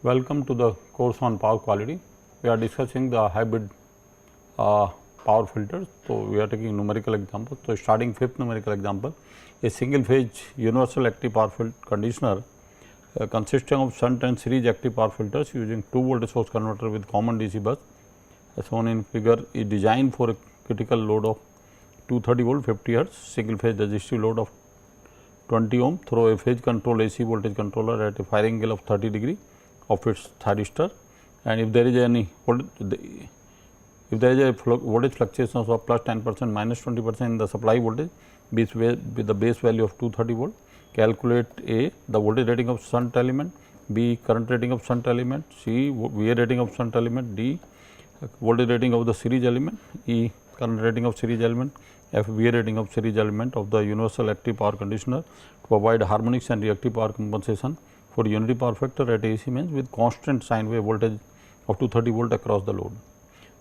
Welcome to the course on power quality. We are discussing the hybrid power filters. So, we are taking numerical example. So, starting fifth numerical example, a single phase universal active power conditioner consisting of shunt and series active power filters using 2 voltage source converter with common DC bus as shown in figure is designed for a critical load of 230 volt 50 hertz single phase resistive load of 20 ohm through a phase control AC voltage controller at a firing angle of 30 degree of its thyristor, and if there is any voltage fluctuations of plus 10% minus 20% in the supply voltage with the base value of 230 volt, calculate A the voltage rating of shunt element, B current rating of shunt element, C VA rating of shunt element, D voltage rating of the series element, E current rating of series element, F VA rating of series element of the universal active power conditioner to provide harmonics and reactive power compensation for unity power factor at AC means with constant sine wave voltage of 230 volt across the load.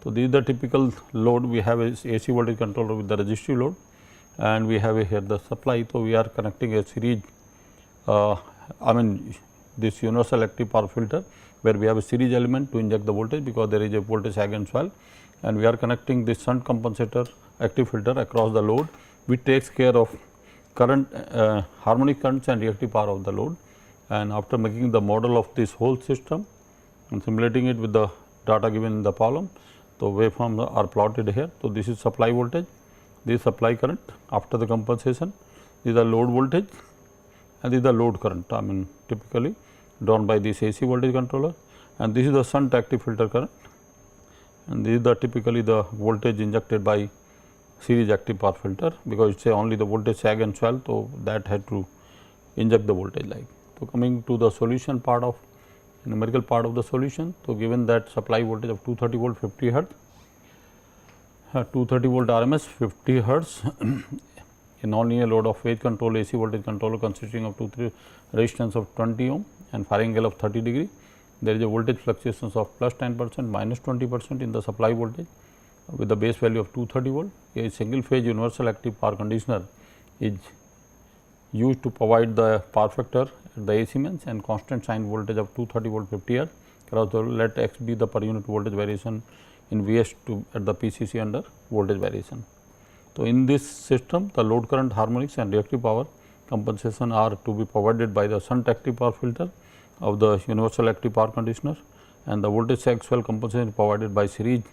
So, this is the typical load. We have a AC voltage controller with the resistive load and we have here the supply. So, we are connecting a series this universal active power filter where we have a series element to inject the voltage because there is a voltage sag and swell, and we are connecting this shunt compensator active filter across the load which takes care of current harmonic currents and reactive power of the load. And after making the model of this whole system and simulating it with the data given in the column, so waveforms are plotted here. So, this is supply voltage, this is supply current after the compensation, this is the load voltage and this is the load current typically drawn by this AC voltage controller, and this is the shunt active filter current, and this is the typically the voltage injected by series active power filter because it is only the voltage sag and swell. So, that had to inject the voltage like. So, coming to the solution part of numerical part of the solution. So, given that supply voltage of 230 volt 50 hertz, 230 volt RMS 50 hertz, a non-linear load of phase control AC voltage controller consisting of 2-3 resistance of 20 ohm and firing angle of 30 degree. There is a voltage fluctuations of plus 10% minus 20% in the supply voltage with the base value of 230 volt. A single phase universal active power conditioner is used to provide the power factor at the AC means and constant sine voltage of 230 volt 50 hertz. Let X be the per unit voltage variation in Vs to at the PCC under voltage variation. So, in this system the load current harmonics and reactive power compensation are to be provided by the shunt active power filter of the universal active power conditioner, and the voltage sag swell compensation is provided by series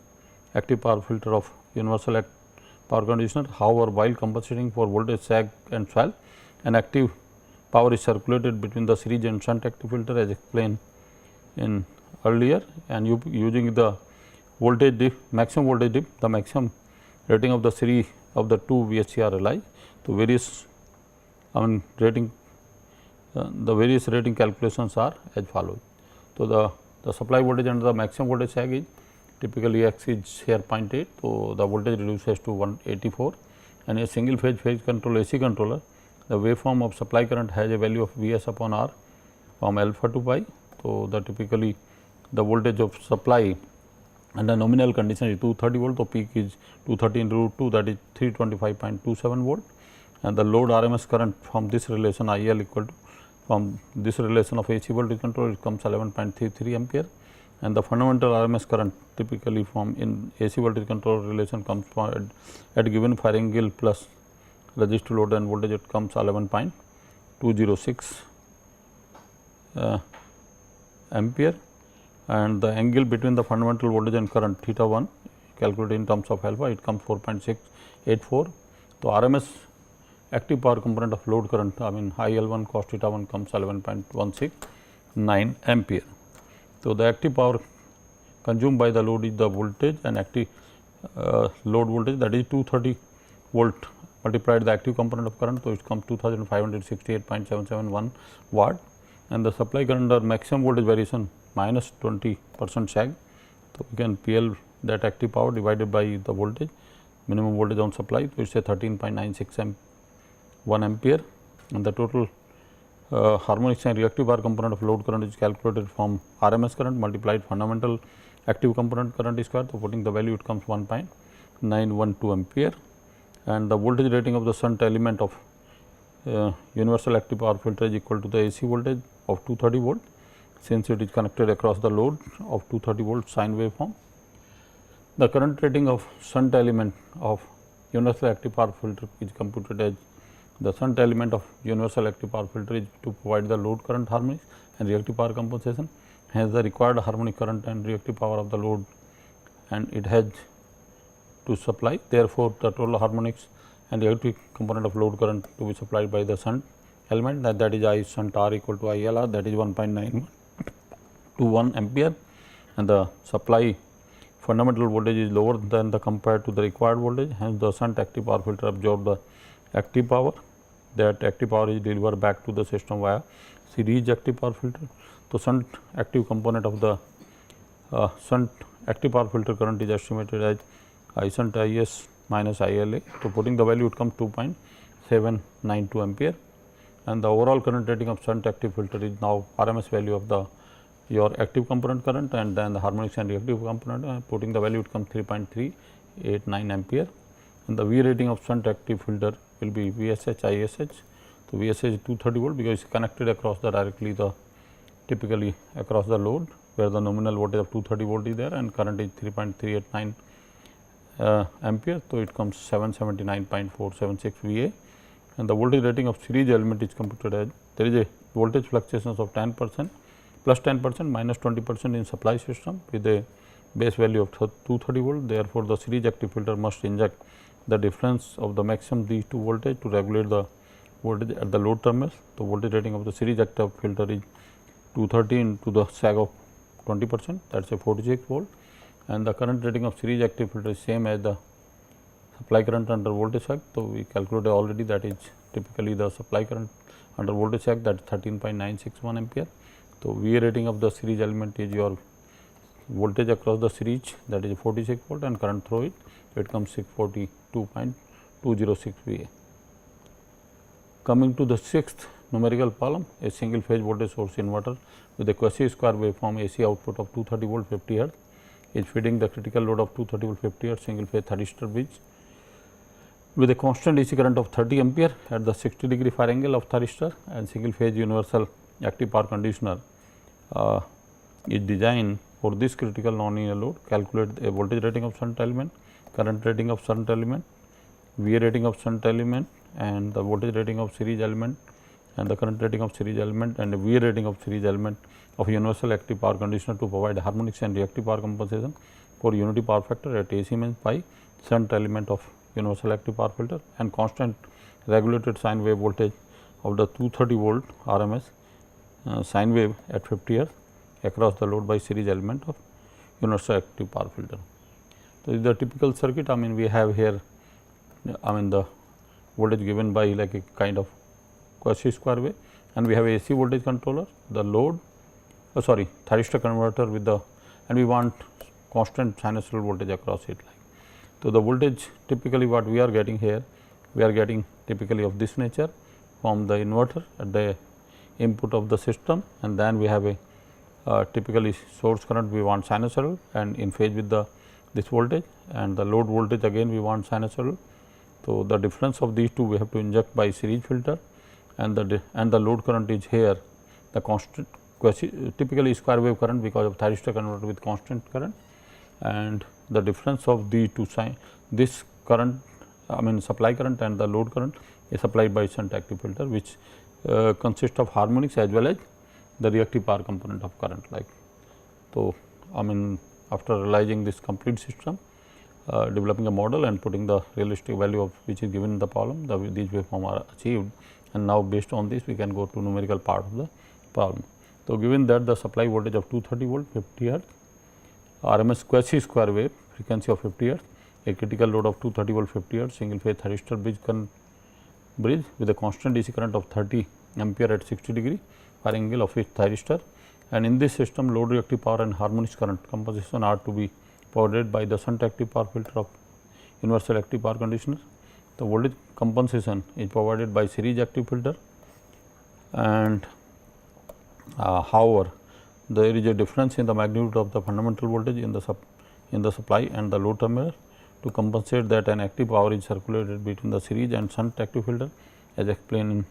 active power filter of universal power conditioner. However, while compensating for voltage sag and swell, an active power is circulated between the series and shunt active filter as explained in earlier, and using the voltage dip, maximum voltage dip, the maximum rating of the series of the two VSC are realized. So, various rating the various rating calculations are as follows. So, the supply voltage and the maximum voltage sag is typically X is here 0.8. So, the voltage reduces to 184, and a single phase control AC controller, the waveform of supply current has a value of Vs upon R from alpha to pi. So, the typically the voltage of supply under nominal condition is 230 volt. So, peak is 230 into root 2, that is 325.27 volt, and the load RMS current from this relation IL equal to from this relation of AC voltage control it comes 11.33 ampere, and the fundamental RMS current typically from in AC voltage control relation comes from at given firing angle plus resistive load and voltage it comes 11.206 ampere, and the angle between the fundamental voltage and current theta 1 calculated in terms of alpha it comes 4.684. So, RMS active power component of load current IL1 cos theta 1 comes 11.169 ampere. So, the active power consumed by the load is the voltage and active load voltage, that is 230 volt multiplied the active component of current. So, it comes 2568.771 watt, and the supply current or maximum voltage variation minus 20% sag. So, we can PL that active power divided by the voltage minimum voltage on supply. So, it is a 13.96 1 ampere, and the total harmonics and reactive power component of load current is calculated from RMS current multiplied fundamental active component current square. So, putting the value it comes 1.912 ampere, and the voltage rating of the shunt element of universal active power filter is equal to the AC voltage of 230 volt since it is connected across the load of 230 volt sine waveform. The current rating of shunt element of universal active power filter is computed as the shunt element of universal active power filter is to provide the load current harmonics and reactive power compensation. Hence, the required harmonic current and reactive power of the load and it has to supply. Therefore, the total harmonics and reactive component of load current to be supplied by the shunt element, that is I shunt R equal to ILR, that is 1.921 ampere, and the supply fundamental voltage is lower than the compared to the required voltage. Hence, the shunt active power filter absorb the active power, that active power is delivered back to the system via series active power filter. So, shunt active component of the shunt active power filter current is estimated as I shunt IS minus ILA. So, putting the value it comes 2.792 ampere, and the overall current rating of shunt active filter is now RMS value of the your active component current and then the harmonics and reactive component, putting the value it comes 3.389 ampere, and the V rating of shunt active filter will be VSH ISH. So, VSH is 230 volt because it is connected across the directly the typically across the load where the nominal voltage of 230 volt is there and current is 3.389 ampere. So, it comes 779.476 VA, and the voltage rating of series element is computed as there is a voltage fluctuations of 10% plus 10% minus 20% in supply system with a base value of 230 volt. Therefore, the series active filter must inject the difference of the maximum these two voltage to regulate the voltage at the load terminals. The voltage rating of the series active filter is 230 into the sag of 20%, that is a 46 volt, and the current rating of series active filter is same as the supply current under voltage sag. So, we calculated already, that is typically the supply current under voltage sag, that is 13.961 ampere. So, VA rating of the series element is your voltage across the series, that is 46 volt, and current through it, so it comes 642.206 VA. Coming to the sixth numerical problem, a single phase voltage source inverter with a quasi square waveform AC output of 230 volt 50 hertz is feeding the critical load of 230 volt 50 hertz single phase thyristor bridge with a constant DC current of 30 ampere at the 60 degree fire angle of thyristor, and single phase universal active power conditioner is designed for this critical non-linear load. Calculate a voltage rating of shunt element, current rating of shunt element, VA rating of shunt element, and the voltage rating of series element, and the current rating of series element, and the VA rating of series element of universal active power conditioner to provide harmonics and reactive power compensation for unity power factor at AC means pi shunt element of universal active power filter, and constant regulated sine wave voltage of the 230 volt RMS sine wave at 50 hertz across the load by series element of universal active power filter. So, this is the typical circuit. I mean, we have here the voltage given by like a kind of quasi square wave, and we have a AC voltage controller, the load thyristor converter with the, and we want constant sinusoidal voltage across it like. So, the voltage typically what we are getting here, we are getting typically of this nature from the inverter at the input of the system, and then we have a typically source current we want sinusoidal and in phase with the this voltage, and the load voltage again we want sinusoidal. So, the difference of these two we have to inject by series filter, and the load current is here the constant typically square wave current because of thyristor converter with constant current, and the difference of the two this current supply current and the load current is supplied by shunt active filter, which consists of harmonics as well as the reactive power component of current like. So, after realizing this complete system, developing a model and putting the realistic value of which is given in the problem, these waveform are achieved, and now based on this we can go to numerical part of the problem. So, given that the supply voltage of 230 volt 50 hertz, RMS quasi square wave frequency of 50 hertz, a critical load of 230 volt 50 hertz single phase thyristor bridge with a constant DC current of 30 ampere at 60 degree fire angle of its thyristor, and in this system load reactive power and harmonics current composition are to be provided by the shunt active power filter of universal active power conditioner. The voltage compensation is provided by series active filter, and however, there is a difference in the magnitude of the fundamental voltage in the supply and the load terminal. To compensate that, an active power is circulated between the series and shunt active filter as explained in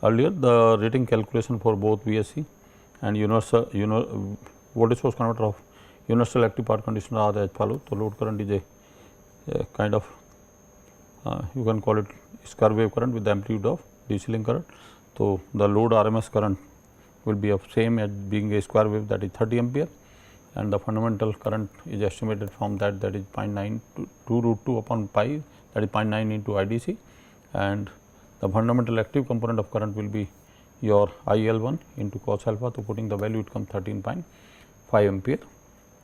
earlier. The rating calculation for both VSC and voltage source converter of universal active power conditioner are as follows. So, load current is a kind of you can call it square wave current with the amplitude of DC link current. So, the load RMS current will be of same as being a square wave, that is 30 ampere, and the fundamental current is estimated from that, that is 0.9 to 2 root 2 upon pi, that is 0.9 into IDC, and the fundamental active component of current will be your IL1 into cos alpha. So, putting the value, it comes 13.5 ampere,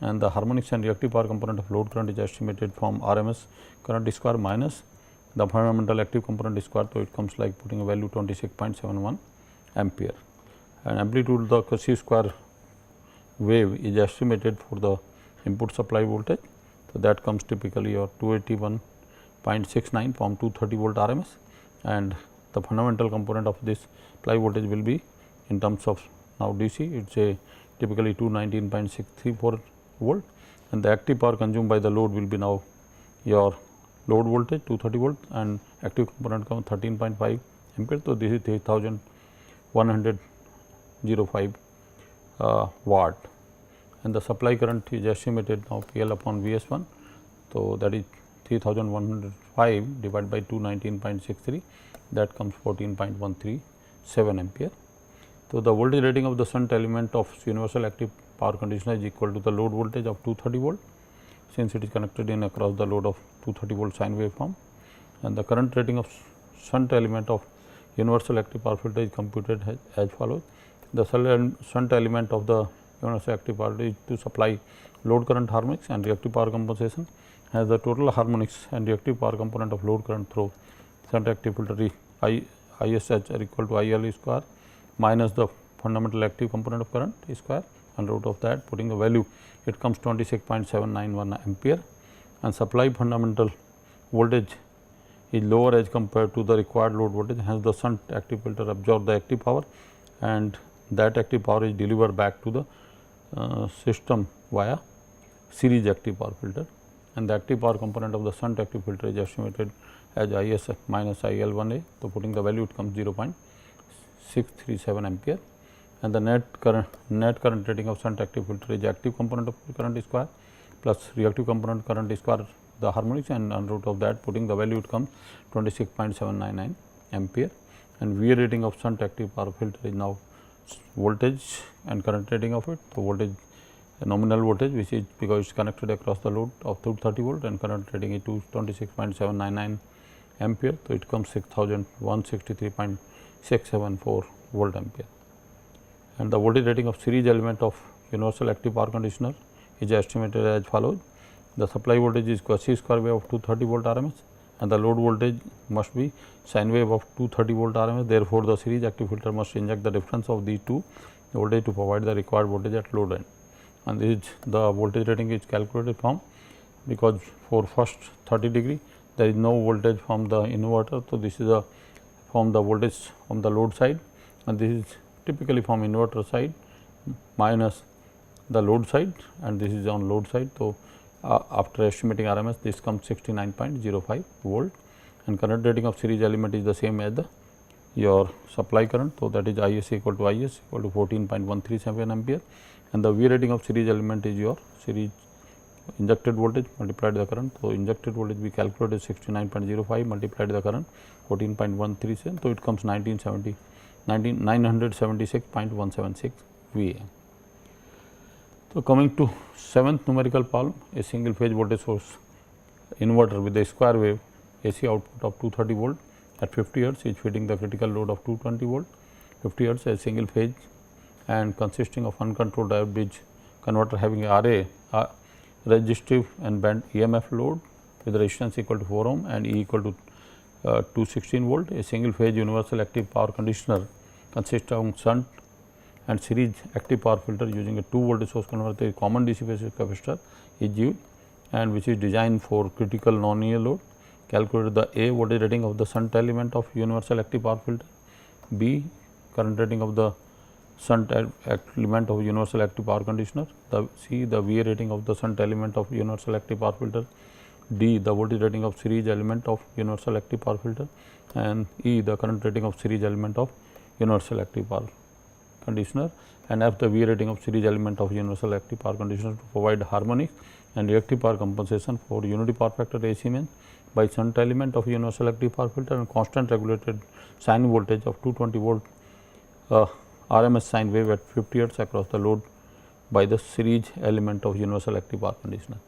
and the harmonics and reactive power component of load current is estimated from RMS current square minus the fundamental active component square. So, it comes like putting a value 26.71 ampere, and amplitude the C square wave is estimated for the input supply voltage. So, that comes typically your 281.69 from 230 volt RMS, and the fundamental component of this supply voltage will be in terms of now DC, it is a typically 219.634 volt, and the active power consumed by the load will be now your load voltage 230 volt and active component comes 13.5 ampere. So, this is 3105 watt, and the supply current is estimated now PL upon VS1. So, that is 3105 divided by 219.63, that comes 14.137 ampere. So, the voltage rating of the shunt element of universal active power conditioner is equal to the load voltage of 230 volt, since it is connected in across the load of 230 volt sine wave form, and the current rating of shunt element of universal active power filter is computed as follows. The shunt element of the universal active power is to supply load current harmonics and reactive power compensation, as the total harmonics and reactive power component of load current through shunt active filter is ISH are equal to IL square minus the fundamental active component of current square, and root of that putting the value, it comes 26.791 ampere, and supply fundamental voltage is lower as compared to the required load voltage. Hence, the shunt active filter absorb the active power, and that active power is delivered back to the system via series active power filter, and the active power component of the shunt active filter is estimated as IS minus IL1A. So, putting the value, it comes 0.637 ampere, and the net current rating of shunt active filter is active component of current square plus reactive component current square the harmonics, and under root of that putting the value, it comes 26.799 ampere, and VA rating of shunt active power filter is now voltage and current rating of it. So, voltage nominal voltage, which is because it is connected across the load of 230 volt, and current rating is 26.799 ampere. So, it comes 6163.674 volt ampere, and the voltage rating of series element of universal active power conditioner is estimated as follows. The supply voltage is C square wave of 230 volt RMS, and the load voltage must be sine wave of 230 volt RMS. Therefore, the series active filter must inject the difference of these two voltage to provide the required voltage at load end, and this is the voltage rating is calculated from, because for first 30 degree there is no voltage from the inverter. So, this is from the voltage from the load side, and this is typically from inverter side minus the load side, and this is on load side. So, after estimating RMS, this comes 69.05 volt, and current rating of series element is the same as the your supply current. So, that is IS equal to 14.137 ampere, and the V rating of series element is your series injected voltage multiplied the current. So, injected voltage we calculated 69.05 multiplied the current 14.137. So, it comes 976.176 VA. So, coming to 7th numerical problem, a single phase voltage source inverter with a square wave AC output of 230 volt at 50 hertz is feeding the critical load of 220 volt 50 hertz a single phase, and consisting of uncontrolled diode bridge converter having a RA resistive and band EMF load with resistance equal to 4 ohm and E equal to 216 volt. A single phase universal active power conditioner consists of shunt and series active power filter using a 2 voltage source converter. A common DC phase capacitor is used, and which is designed for critical non-linear load. Calculate the A voltage rating of the shunt element of universal active power filter, B current rating of the shunt element of universal active power conditioner, C the VA rating of the shunt element of universal active power filter, D the voltage rating of series element of universal active power filter, and E the current rating of series element of universal active power conditioner, and F the V rating of series element of universal active power conditioner to provide harmonic and reactive power compensation for unity power factor AC mains by shunt element of universal active power filter and constant regulated sine voltage of 220 volt RMS sine wave at 50 hertz across the load by the series element of universal active power conditioner.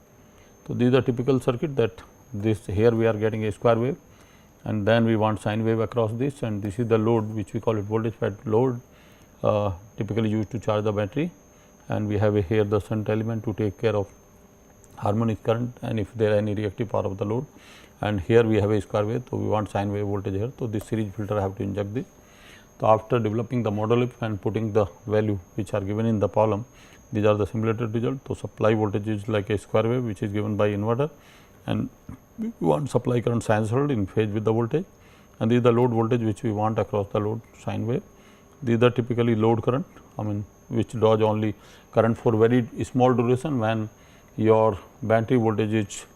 So, these are typical circuit that this here we are getting a square wave and then we want sine wave across this, and this is the load which we call it voltage fed load typically used to charge the battery, and we have here the shunt element to take care of harmonic current and if there are any reactive power of the load, and here we have a square wave. So, we want sine wave voltage here. So, this series filter have to inject this. So, after developing the model if and putting the value which are given in the problem, these are the simulated result. So, supply voltage is like a square wave which is given by inverter, and we want supply current sinusoidal in phase with the voltage, and this is the load voltage which we want across the load sine wave. These are typically load current, which draws only current for very small duration when your battery voltage is,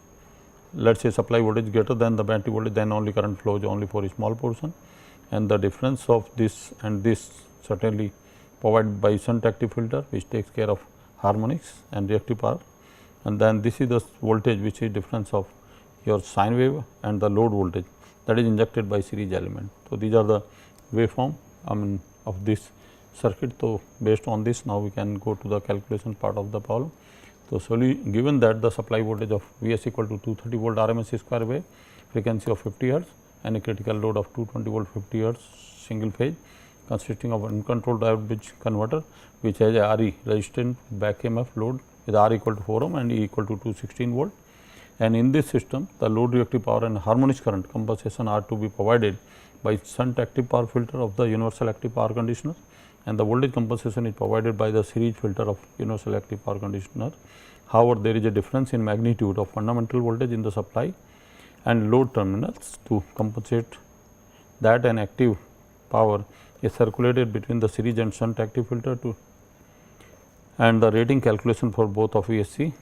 let us say supply voltage greater than the battery voltage, then only current flows only for a small portion, and the difference of this and this certainly provided by shunt active filter which takes care of harmonics and reactive power, and then this is the voltage which is difference of your sine wave and the load voltage that is injected by series element. So, these are the waveform of this circuit. So, based on this now we can go to the calculation part of the problem. So, given that the supply voltage of Vs equal to 230 volt RMS square wave, frequency of 50 hertz and a critical load of 220 volt 50 hertz single phase consisting of uncontrolled diode bridge converter which has a Re resistant back EMF load with R equal to 4 ohm and E equal to 216 volt, and in this system the load reactive power and harmonics current compensation are to be provided by shunt active power filter of the universal active power conditioner, and the voltage compensation is provided by the series filter of universal active power conditioner. However, there is a difference in magnitude of fundamental voltage in the supply and load terminals. To compensate that, an active power is circulated between the series and shunt active filter to, and the rating calculation for both of VSC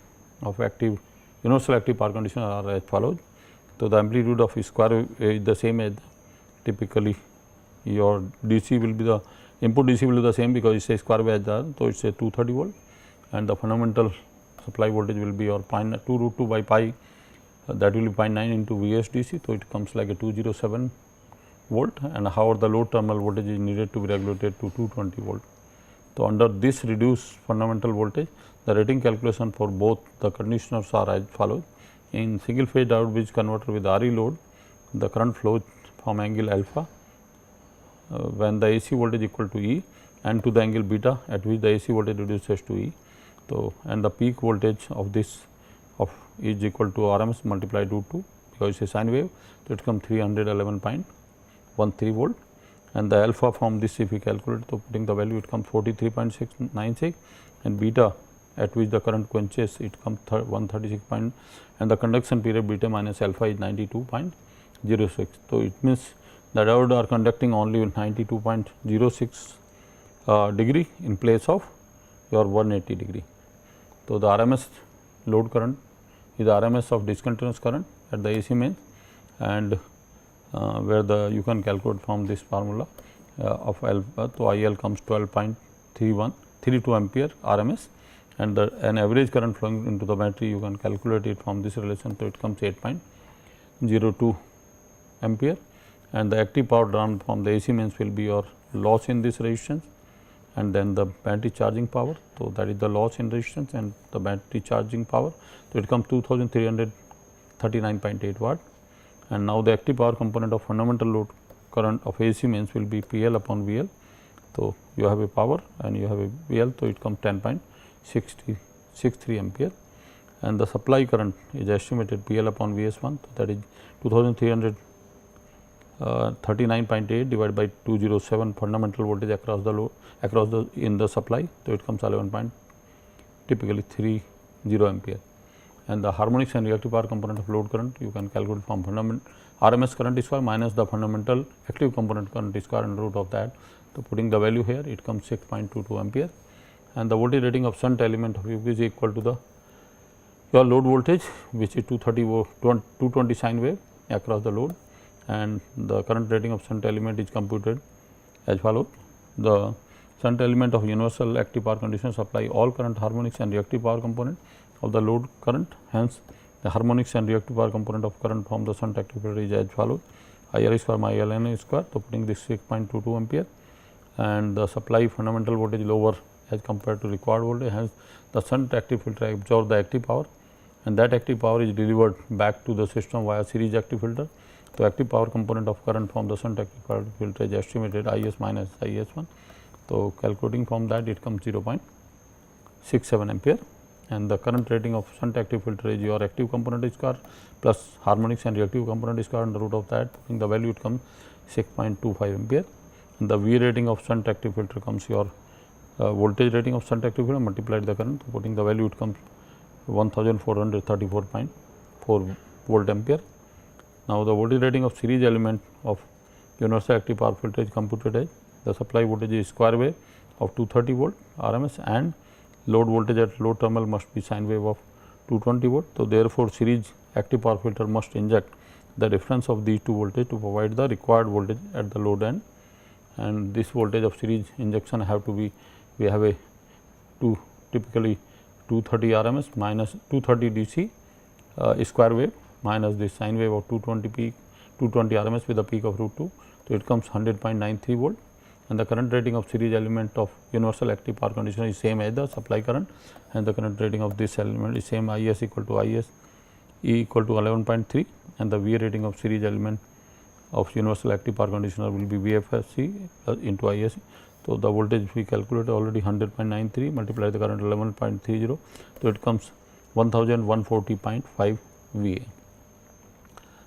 of active universal active power conditioner are as follows. So, the amplitude of square wave is the same as typically your DC will be the input DC will be the same because it is a square wave as the, so it is a 230 volt, and the fundamental supply voltage will be your 2 root 2 by pi, that will be 0.9 into Vs DC. So, it comes like a 207 volt, and however, the load terminal voltage is needed to be regulated to 220 volt. So, under this reduced fundamental voltage, the rating calculation for both the conditioners are as follows. In single phase diode bridge converter with Re load, the current flows from angle alpha when the AC voltage equal to E and to the angle beta at which the AC voltage reduces to E. So, and the peak voltage of this of is equal to RMS multiplied root 2 because it is a sine wave. So, it comes 311.13 volt, and the alpha from this if we calculate, so putting the value it comes 43.696, and beta at which the current quenches it comes 136 point, and the conduction period beta minus alpha is 92.06. So, it means the diode are conducting only 92.06 degree in place of your 180 degree. So, the RMS load current is the RMS of discontinuous current at the AC mains, and where the you can calculate from this formula of alpha. So, IL comes 12.32 ampere RMS, and an average current flowing into the battery you can calculate it from this relation. So, it comes 8.02 ampere, and the active power drawn from the AC mains will be your loss in this resistance, and then the battery charging power. So, that is the loss in resistance and the battery charging power. So, it comes 2339.8 watt, and now the active power component of fundamental load current of AC mains will be PL upon VL. So, you have a power and you have a VL. So, it comes 10.63 ampere, and the supply current is estimated PL upon VS1, so that is 2339.8 divided by 207 fundamental voltage across the load in the supply. So, it comes 11. Typically 30 ampere, and the harmonics and reactive power component of load current you can calculate from RMS current square minus the fundamental active component current square and root of that. So, putting the value here it comes 6.22 ampere, and the voltage rating of shunt element of U is equal to the your load voltage which is 220 sine wave across the load, and the current rating of shunt element is computed as follows. The shunt element of universal active power conditioner supply all current, harmonics and reactive power component of the load current. Hence, the harmonics and reactive power component of current from the shunt active filter is as follows: IR square my ILN square. So, putting this 6.22 ampere, and the supply fundamental voltage lower as compared to required voltage. Hence, the shunt active filter absorbs the active power, and that active power is delivered back to the system via series active filter. So, active power component of current from the shunt active filter is estimated IS minus IS1. So, calculating from that it comes 0.67 ampere, and the current rating of shunt active filter is your active component square plus harmonics and reactive component square, and the root of that, putting the value it comes 6.25 ampere, and the V rating of shunt active filter comes your voltage rating of shunt active filter multiplied the current, putting the value it comes 1434.4 volt ampere. Now, the voltage rating of series element of universal active power filter is computed as the supply voltage is square wave of 230 volt RMS, and load voltage at load terminal must be sine wave of 220 volt. So, therefore, series active power filter must inject the difference of these two voltage to provide the required voltage at the load end, and this voltage of series injection have to be, we have a typically 230 RMS minus 230 DC square wave minus this sine wave of 220 RMS with a peak of root 2. So, it comes 100.93 volt, and the current rating of series element of universal active power conditioner is same as the supply current, and the current rating of this element is same, IS equal to IS E equal to 11.3, and the V rating of series element of universal active power conditioner will be VFSC into IS. So, the voltage we calculated already 100.93 multiply the current 11.30. So, it comes 1140.5 VA.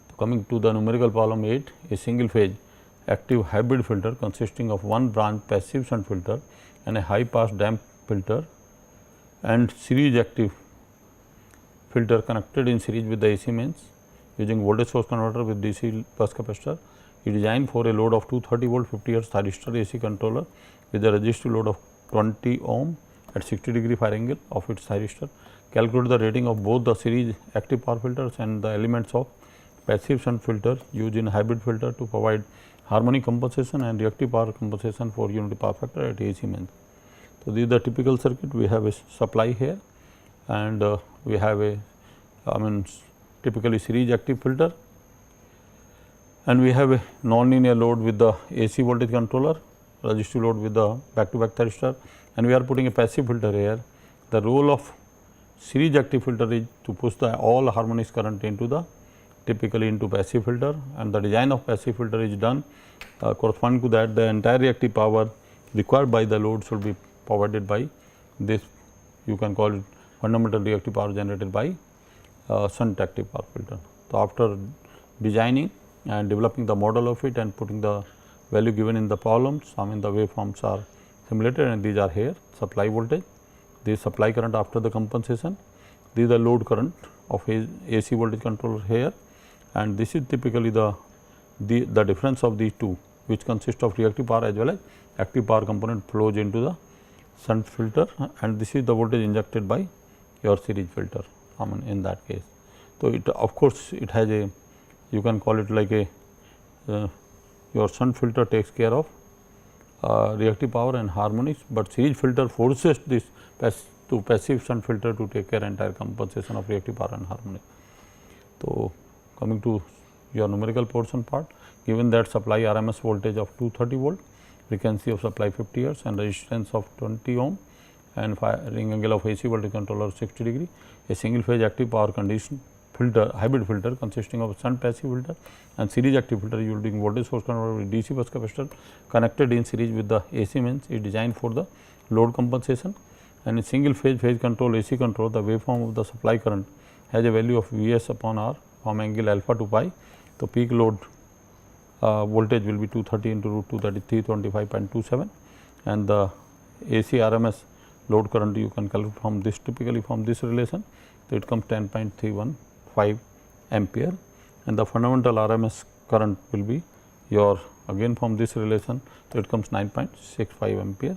So, coming to the numerical problem 8, a single phase active hybrid filter consisting of one branch passive shunt filter and a high pass damped filter and series active filter connected in series with the AC mains using voltage source converter with DC bus capacitor is designed for a load of 230 volt 50 Hz thyristor AC controller with a resistive load of 20 ohm at 60 degree fire angle of its thyristor. Calculate the rating of both the series active power filters and the elements of passive shunt filter used in hybrid filter to provide harmonic compensation and reactive power compensation for unity power factor at AC mains. So, this is the typical circuit. We have a supply here, and we have a typically series active filter, and we have a non-linear load with the AC voltage controller, resistive load with the back to back thyristor, and we are putting a passive filter here. The role of series active filter is to push the all harmonics current into the typically into passive filter, and the design of passive filter is done corresponding to that the entire reactive power required by the load should be provided by this, you can call it fundamental reactive power generated by shunt active power filter. So, after designing and developing the model of it and putting the value given in the problems, the waveforms are simulated, and these are here supply voltage, this supply current after the compensation, these are load current of AC voltage controller here, and this is typically the difference of these two, which consist of reactive power as well as active power component flows into the shunt filter, and this is the voltage injected by your series filter in that case. So, it of course, it has a, you can call it like a your shunt filter takes care of reactive power and harmonics, but series filter forces this passive shunt filter to take care entire compensation of reactive power and harmonics. So, coming to your numerical portion part, given that supply RMS voltage of 230 volt, frequency of supply 50 Hz and resistance of 20 ohm and firing angle of AC voltage controller 60 degree, a single phase active power condition filter hybrid filter consisting of shunt passive filter and series active filter using voltage source converter with DC bus capacitor connected in series with the AC mains is designed for the load compensation, and in single phase control AC control, the waveform of the supply current has a value of Vs upon R from angle alpha to pi. So, peak load voltage will be 230 into root 2, that is 325.27, and the AC RMS load current you can calculate from this, typically from this relation. So, it comes 10.315 ampere, and the fundamental RMS current will be your again from this relation. So, it comes 9.65 ampere,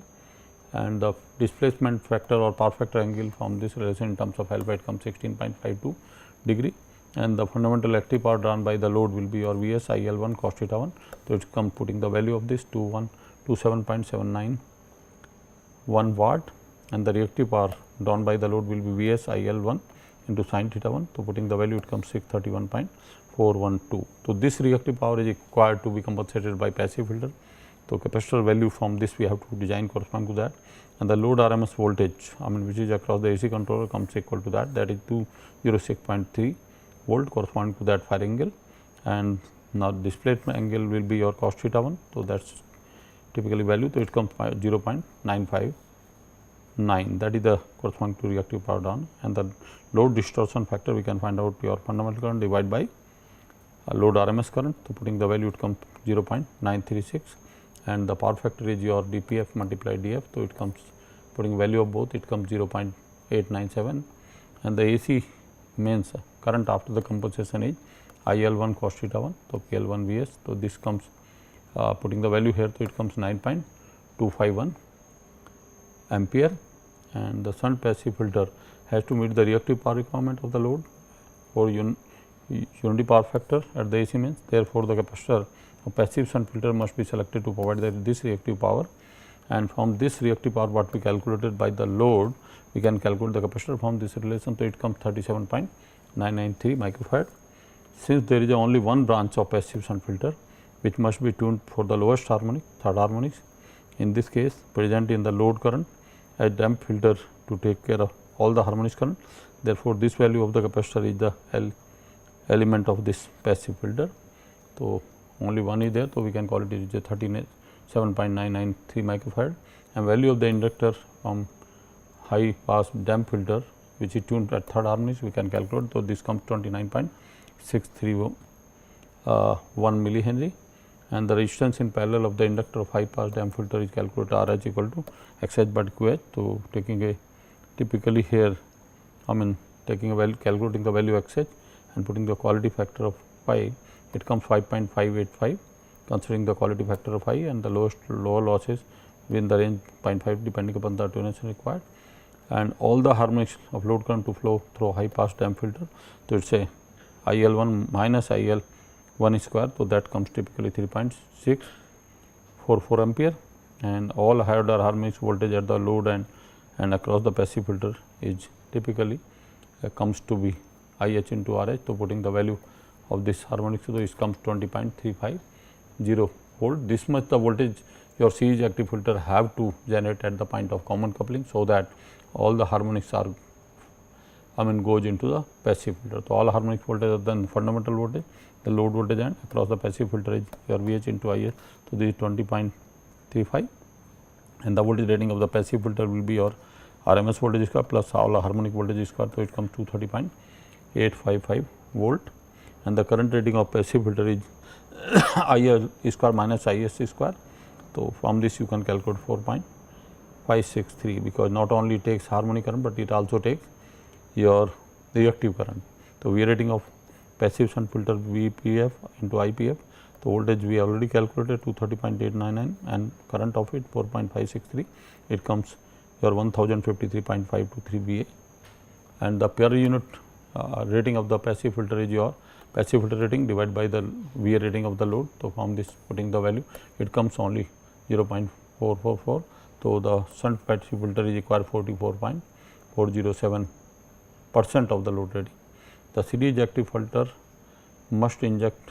and the displacement factor or power factor angle from this relation in terms of alpha it comes 16.52 degree, and the fundamental active power drawn by the load will be your Vs IL1 cos theta 1. So, it comes putting the value of this 27.79 1 watt, and the reactive power drawn by the load will be V s I L 1 into sin theta 1. So, putting the value it comes 631.412. So, this reactive power is required to be compensated by passive filter. So, capacitor value from this we have to design correspond to that, and the load RMS voltage which is across the AC controller comes equal to that is 206.3 volt corresponding to that fire angle, and now displacement angle will be your cos theta 1. So, that is typically value. So, it comes 0.959, that is the corresponding to reactive power down, and the load distortion factor we can find out your fundamental current divided by load RMS current. So, putting the value it comes 0.936, and the power factor is your dPf multiplied dF. So, it comes putting value of both it comes 0.897, and the AC means current after the compensation is IL1 cos theta 1. So, PL1 Vs. So, this comes putting the value here. So, it comes 9.251 ampere, and the shunt passive filter has to meet the reactive power requirement of the load for unity power factor at the AC means. Therefore, the capacitor of passive shunt filter must be selected to provide this reactive power, and from this reactive power what we calculated by the load we can calculate the capacitor from this relation. So, it comes 37.993 microfarad. Since there is only one branch of passive shunt filter which must be tuned for the lowest harmonic, third harmonics, in this case present in the load current as damp filter to take care of all the harmonics current. Therefore, this value of the capacitor is the element of this passive filter. So, only one is there. So, we can call it is a 37.993 microfarad, and value of the inductor from high pass damp filter which is tuned at third harmonics we can calculate. So, this comes 29.631 millihenry, and the resistance in parallel of the inductor of high pass damp filter is calculated R h equal to X h by QH. So, taking a typically here taking a value, calculating the value X h and putting the quality factor of phi, it comes 5.585 considering the quality factor of phi, and the lower losses within the range 0.5 depending upon the attenuation required, and all the harmonics of load current to flow through high pass damp filter. So, it is a IL1 minus IL1 square. So, that comes typically 3.644 ampere, and all higher order harmonics voltage at the load and across the passive filter is typically comes to be IH into RH. So, putting the value of this harmonics, so it comes 20.350 volt. This much the voltage your series active filter have to generate at the point of common coupling, so that all the harmonics are goes into the passive filter. So, all harmonic voltage other than fundamental voltage, the load voltage and across the passive filter is your VH into IH. So, this is 20.35, and the voltage rating of the passive filter will be your RMS voltage square plus all harmonic voltage square. So, it comes 230.855 volt, and the current rating of passive filter is IL square minus IS square. So, from this you can calculate 4.563, because not only takes harmonic current, but it also takes your reactive current. So, V rating of passive shunt filter VPF into IPF, the voltage we already calculated 230.899 and current of it 4.563, it comes your 1053.523 VA, and the per unit rating of the passive filter is your passive filter rating divided by the VA rating of the load. So, from this putting the value it comes only 0.444. So, the shunt passive filter is required 44.407% of the load rating. The series active filter must inject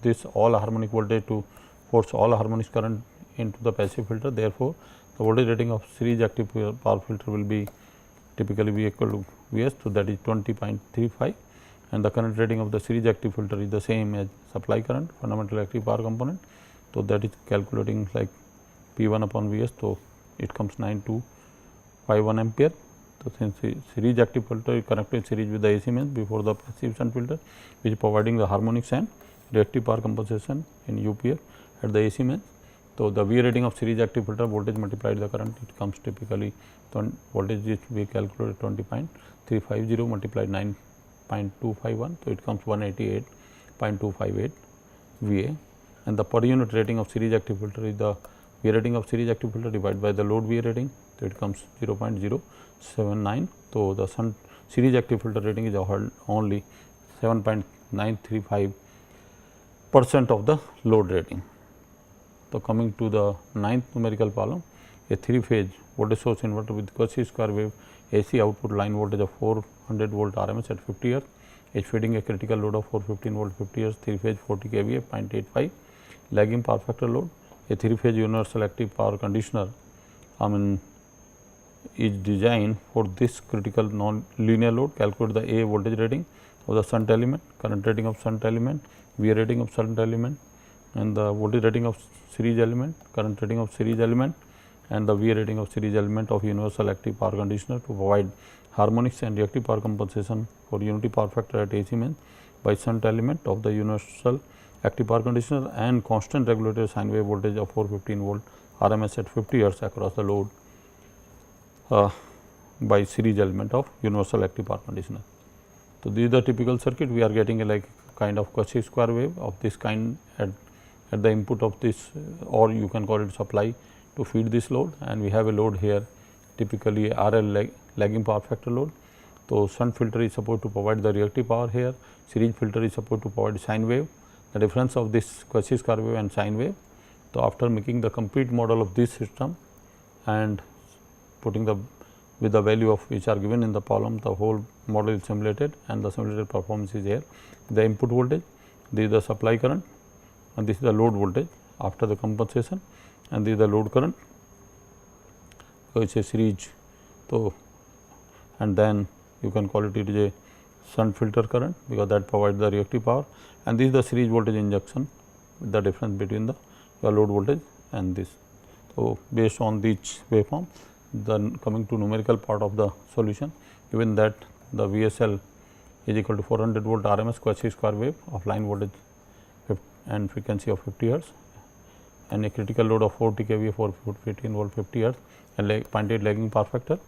this all harmonic voltage to force all harmonic current into the passive filter. Therefore, the voltage rating of series active power filter will be typically V equal to Vs. So, that is 20.35, and the current rating of the series active filter is the same as supply current fundamental active power component. So, that is calculating like P1 upon Vs. So, it comes 9251 ampere. So, since series active filter is connected series with the AC mains before the passive shunt filter, which is providing the harmonics and reactive power compensation in UPF at the AC mains. So, the V rating of series active filter voltage multiplied the current, it comes typically voltage which we calculated 20.350 multiplied 9.251. So, it comes 188.258 VA, and the per unit rating of series active filter is the V rating of series active filter divided by the load V rating. So, it comes 0.079. So, the series active filter rating is only 7.935% of the load rating. So, coming to the ninth numerical problem, a 3-phase voltage source inverter with Cauchy square wave AC output line voltage of 400 volt RMS at 50 Hz is feeding a critical load of 415 volt 50 Hz 3-phase 40 kVA 0.85 lagging power factor load. A 3-phase universal active power conditioner is designed for this critical non-linear load. Calculate the A voltage rating of the shunt element, current rating of shunt element, V rating of shunt element, and the voltage rating of series element, current rating of series element, and the V rating of series element of universal active power conditioner to provide harmonics and reactive power compensation for unity power factor at AC mains by shunt element of the universal active power conditioner and constant regulated sine wave voltage of 415 volt RMS at 50 Hz across the load by series element of universal active power conditioner. So, this is the typical circuit. We are getting a like kind of Cauchy square wave of this kind at the input of this or you can call it supply to feed this load, and we have a load here typically RL lagging power factor load. So, shunt filter is supposed to provide the reactive power here, series filter is supposed to provide sine wave, the difference of this Cauchy square wave and sine wave. So, after making the complete model of this system and putting the with the value of which are given in the problem, the whole model is simulated and the simulated performance is here. The input voltage, this is the supply current and this is the load voltage after the compensation, and this is the load current. So, it is a series. So, and then you can call it is a shunt filter current because that provides the reactive power, and this is the series voltage injection with the difference between the your load voltage and this. So, based on this waveform, then coming to numerical part of the solution, given that the VSL is equal to 400 volt RMS Cauchy square wave of line voltage and frequency of 50 Hz and a critical load of 40 kVA for 15 volt 50 Hz and 0.8 lagging power factor,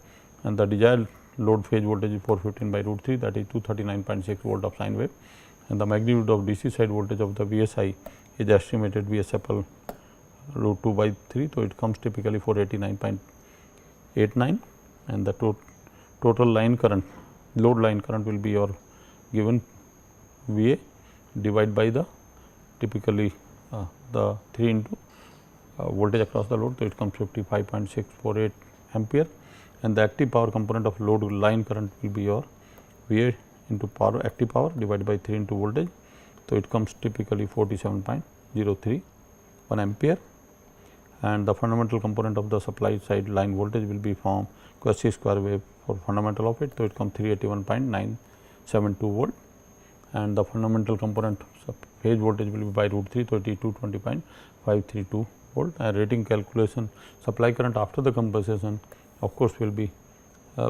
and the desired load phase voltage is 415 by root 3, that is 239.6 volt of sine wave, and the magnitude of DC side voltage of the VSI is estimated VSFL root 2 by 3. So, it comes typically 489.89, and the total line current, load line current will be your given VA divided by the typically the 3 into voltage across the load. So, it comes 55.648 ampere, and the active power component of load line current will be your VA into power active power divided by 3 into voltage. So, it comes typically 47.031 ampere, and the fundamental component of the supply side line voltage will be from Cauchy square wave for fundamental of it. So, it comes 381.972 volt, and the fundamental component phase voltage will be by root 3, so it is 220.532 volt, and rating calculation supply current after the compensation of course will be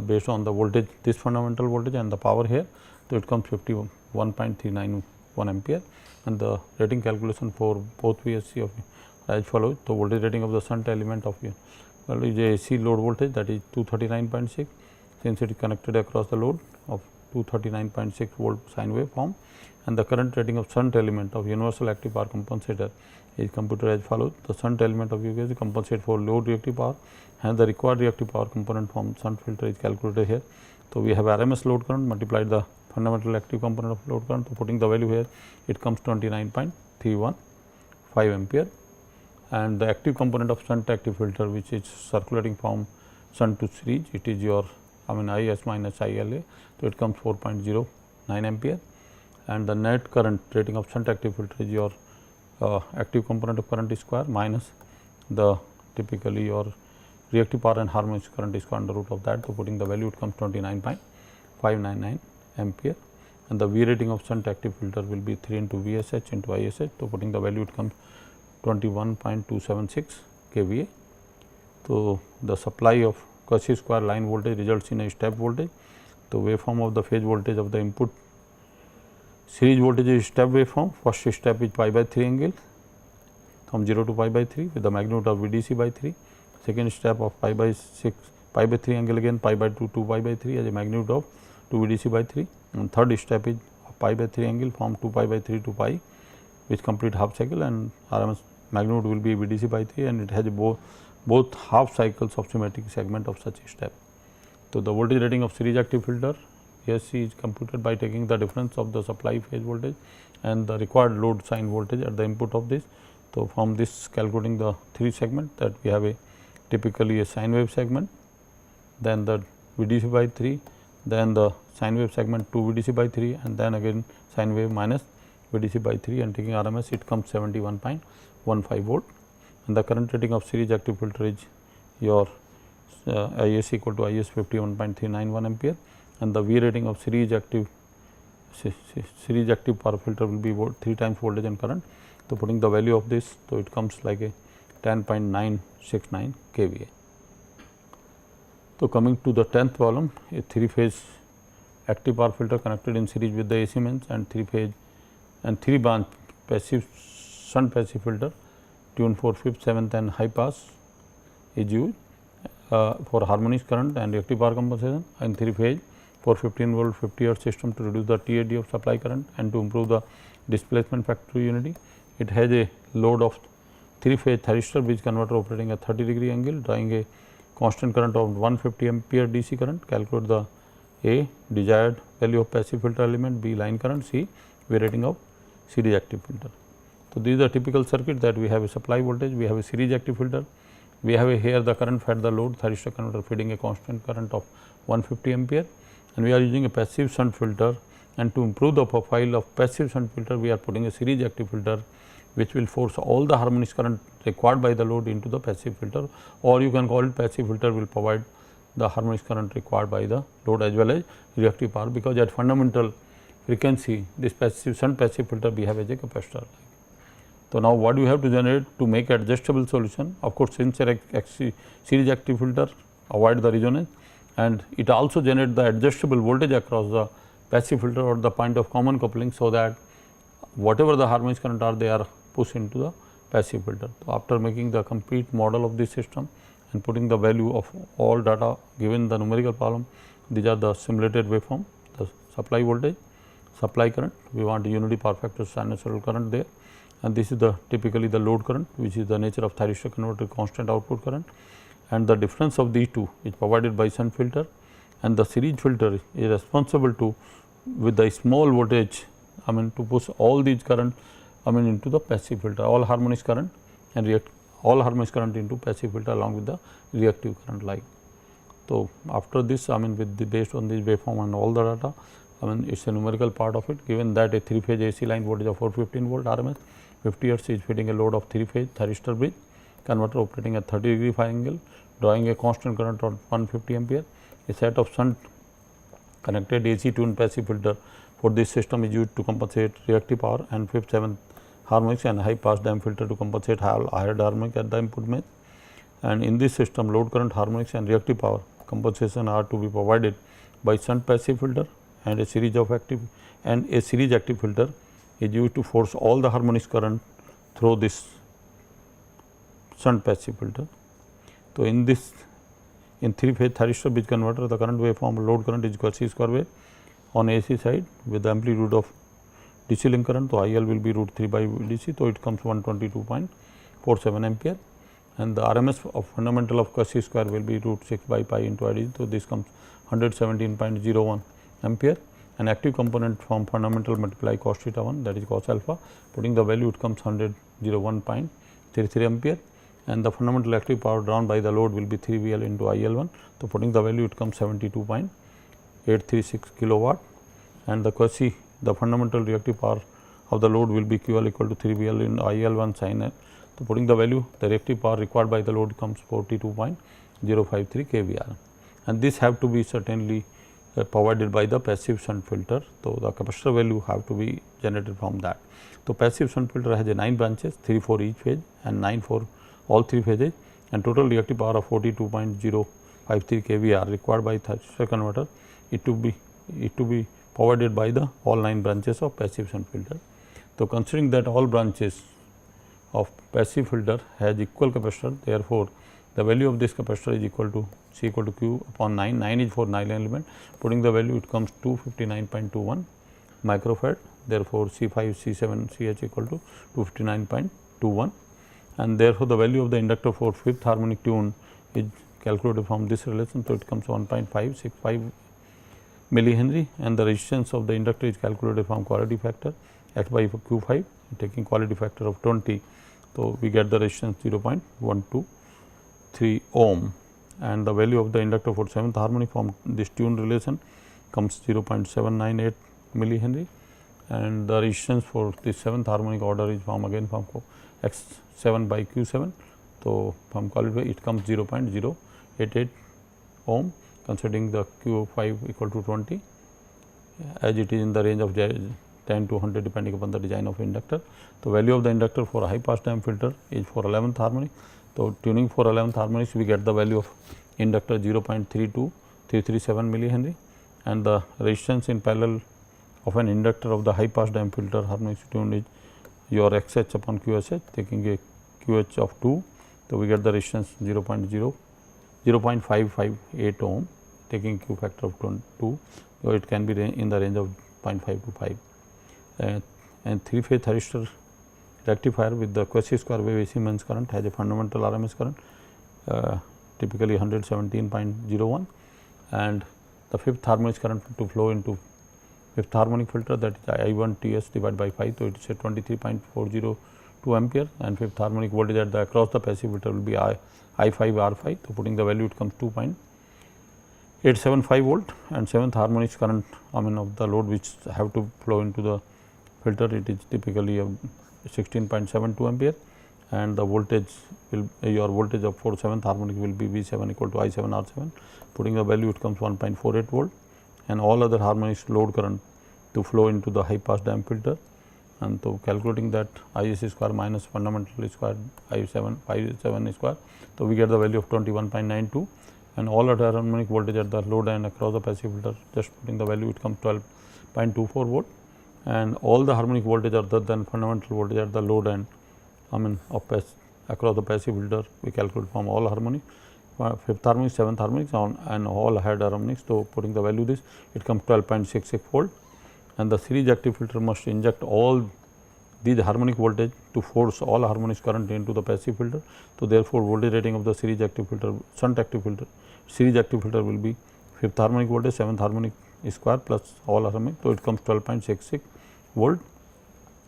based on the voltage, this fundamental voltage and the power here. So, it comes 51.391 ampere, and the rating calculation for both VSC of as follows. So, voltage rating of the shunt element of is a AC load voltage, that is 239.6, since it is connected across the load of 239.6 volt sine wave form, and the current rating of shunt element of universal active power compensator is computed as follows. The shunt element of UPS compensate for load reactive power, and the required reactive power component from shunt filter is calculated here. So, we have RMS load current multiplied the fundamental active component of load current. So, putting the value here, it comes 29.315 ampere, and the active component of shunt active filter, which is circulating from shunt to series, it is your IS minus ILA. So, it comes 4.09 ampere, and the net current rating of shunt active filter is your active component of current square minus the typically your reactive power and harmonics current square under root of that. So, putting the value, it comes 29.599 ampere, and the V rating of shunt active filter will be 3 into VSH into ISH. So, putting the value, it comes 21.276 kVA. So, the supply of Cauchy square line voltage results in a step voltage. The waveform of the phase voltage of the input series voltage is step waveform. First step is pi by 3 angle from 0 to pi by 3 with the magnitude of VDC by 3. Second step of pi by 6, pi by 3 angle again pi by 2 to pi by 3 as a magnitude of 2 VDC by 3. And third step is pi by 3 angle from 2 pi by 3 to pi, which complete half cycle, and RMS magnitude will be VDC by 3, and it has both half cycles of symmetric segment of such step. So, the voltage rating of series active filter ESC is computed by taking the difference of the supply phase voltage and the required load sine voltage at the input of this. So, from this calculating the 3 segment, that we have a typically a sine wave segment, then the VDC by 3, then the sine wave segment 2 VDC by 3, and then again sine wave minus VDC by 3, and taking RMS it comes 71.15 volt, and the current rating of series active filter is your IS equal to IS 51.391 ampere, and the V rating of series active power filter will be 3 times voltage and current. So, putting the value of this, so it comes like a 10.969 kVA. So, coming to the 10th problem, a 3-phase active power filter connected in series with the AC mains and 3-phase and 3-branch passive shunt passive filter tuned for 5th, 7th and high pass is used for harmonious current and reactive power compensation, and 3-phase for 15 volt 50 Hz system to reduce the TAD of supply current and to improve the displacement factor unity. It has a load of 3-phase thyristor bridge converter operating at 30° angle, drawing a constant current of 150 ampere DC current. Calculate the A desired value of passive filter element, B line current, C V rating of series active filter. So, these are the typical circuit that we have a supply voltage, we have a series active filter, we have a here the current fed the load thyristor converter feeding a constant current of 150 ampere, and we are using a passive shunt filter, and to improve the profile of passive shunt filter we are putting a series active filter which will force all the harmonious current required by the load into the passive filter, or you can call it passive filter will provide the harmonious current required by the load as well as reactive power, because at fundamental frequency this passive shunt passive filter behave as a capacitor. So, now what we have to generate to make adjustable solution, of course, since series active filter avoid the resonance, and it also generate the adjustable voltage across the passive filter or the point of common coupling, so that whatever the harmonious current are they are pushed into the passive filter. So, after making the complete model of this system and putting the value of all data given the numerical problem, these are the simulated waveform, the supply voltage, supply current, we want unity power factor sinusoidal current there, and this is the typically the load current, which is the nature of thyristor converter constant output current, and the difference of these two is provided by shunt filter, and the series filter is responsible to with the small voltage to push all these current into the passive filter, all harmonious current and all harmonious current into passive filter along with the reactive current like. So, after this with the based on this waveform and all the data, it is a numerical part of it, given that a 3-phase AC line voltage of 415 volt RMS 50 Hz is feeding a load of 3-phase thyristor bridge converter operating at 30° phi angle, drawing a constant current of 150 ampere. A set of shunt connected AC tuned passive filter for this system is used to compensate reactive power, and 5th, 7th harmonics and high pass damped filter to compensate higher harmonic at the input main. And in this system load current, harmonics and reactive power compensation are to be provided by shunt passive filter, and a series active filter is used to force all the harmonics current through this shunt passive filter. So, in 3-phase thyristor bridge converter, the current waveform load current is equal to C square wave on AC side with the amplitude of DC link current. So, IL will be root 3 by DC. So, it comes 122.47 ampere, and the RMS of fundamental of cos C square will be root 6 by pi into IDC. So, this comes 117.01 ampere, and active component from fundamental multiply cos theta 1, that is cos alpha, putting the value it comes 101.33 ampere, and the fundamental active power drawn by the load will be 3 VL into IL1. So, putting the value it comes 72.836 kilowatt, and the quasi the fundamental reactive power of the load will be QL equal to 3 VL in IL1 sin L. So, putting the value, the reactive power required by the load comes 42.053 kVAr, and this have to be certainly provided by the passive shunt filter. So, the capacitor value have to be generated from that. So, passive shunt filter has a 9 branches, 3 for each phase and 9 for all 3 phases, and total reactive power of 42.053 kVAr required by thyristor converter it to be provided by the all 9 branches of passive shunt filter. So, considering that all branches of passive filter has equal capacitor, therefore, the value of this capacitor is equal to C equal to Q upon 9, 9 is for nylon element, putting the value it comes 259.21 microfarad, therefore, C5 C7 CH equal to 259.21, and therefore, the value of the inductor for 5th harmonic tune is calculated from this relation. So, it comes 1.565 millihenry, and the resistance of the inductor is calculated from quality factor X by Q5 taking quality factor of 20. So, we get the resistance 0.12 3 ohm, and the value of the inductor for 7th harmonic from this tuned relation comes 0.798 millihenry, and the resistance for the 7th harmonic order is from again from x7 by q7. So, from qualify it comes 0.088 ohm, considering the q5 equal to 20, as it is in the range of 10 to 100 depending upon the design of inductor. So, value of the inductor for a high pass damped filter is for 11th harmonic. So, tuning for 11th harmonics we get the value of inductor 0.32337 millihenry, and the resistance in parallel of an inductor of the high pass damped filter harmonics tuned is your XH upon QSH, taking a QH of 2. So, we get the resistance 0.558 ohm, taking Q factor of 2. So, it can be in the range of 0.5 to 5. And 3-phase thyristor rectifier with the quasi square wave AC mains current has a fundamental RMS current typically 117.01, and the 5th harmonic current to flow into 5th harmonic filter, that is I1 TS divided by 5. So, it is a 23.402 ampere, and 5th harmonic voltage at the across the passive filter will be I5 R5. So, putting the value it comes 2.875 volt, and 7th harmonic current of the load which have to flow into the filter, it is typically 16.72 ampere, and the voltage will your voltage of for 7th harmonic will be V7 equal to I7 R7. Putting the value it comes 1.48 volt, and all other harmonics load current to flow into the high pass damped filter, and so calculating that IS square minus fundamental square I7 square. So, we get the value of 21.92, and all other harmonic voltage at the load and across the passive filter, just putting the value it comes 12.24 volt, and all the harmonic voltage other than fundamental voltage at the load and across the passive filter we calculate from all harmonic, 5th harmonic, 7th harmonics and all head harmonics. So, putting the value this it comes 12.66 volt, and the series active filter must inject all these harmonic voltage to force all harmonics current into the passive filter. So, therefore, voltage rating of the series active filter, shunt active filter, series active filter will be 5th harmonic voltage, 7th harmonic square plus all harmonic. So, it comes 12.66 volt,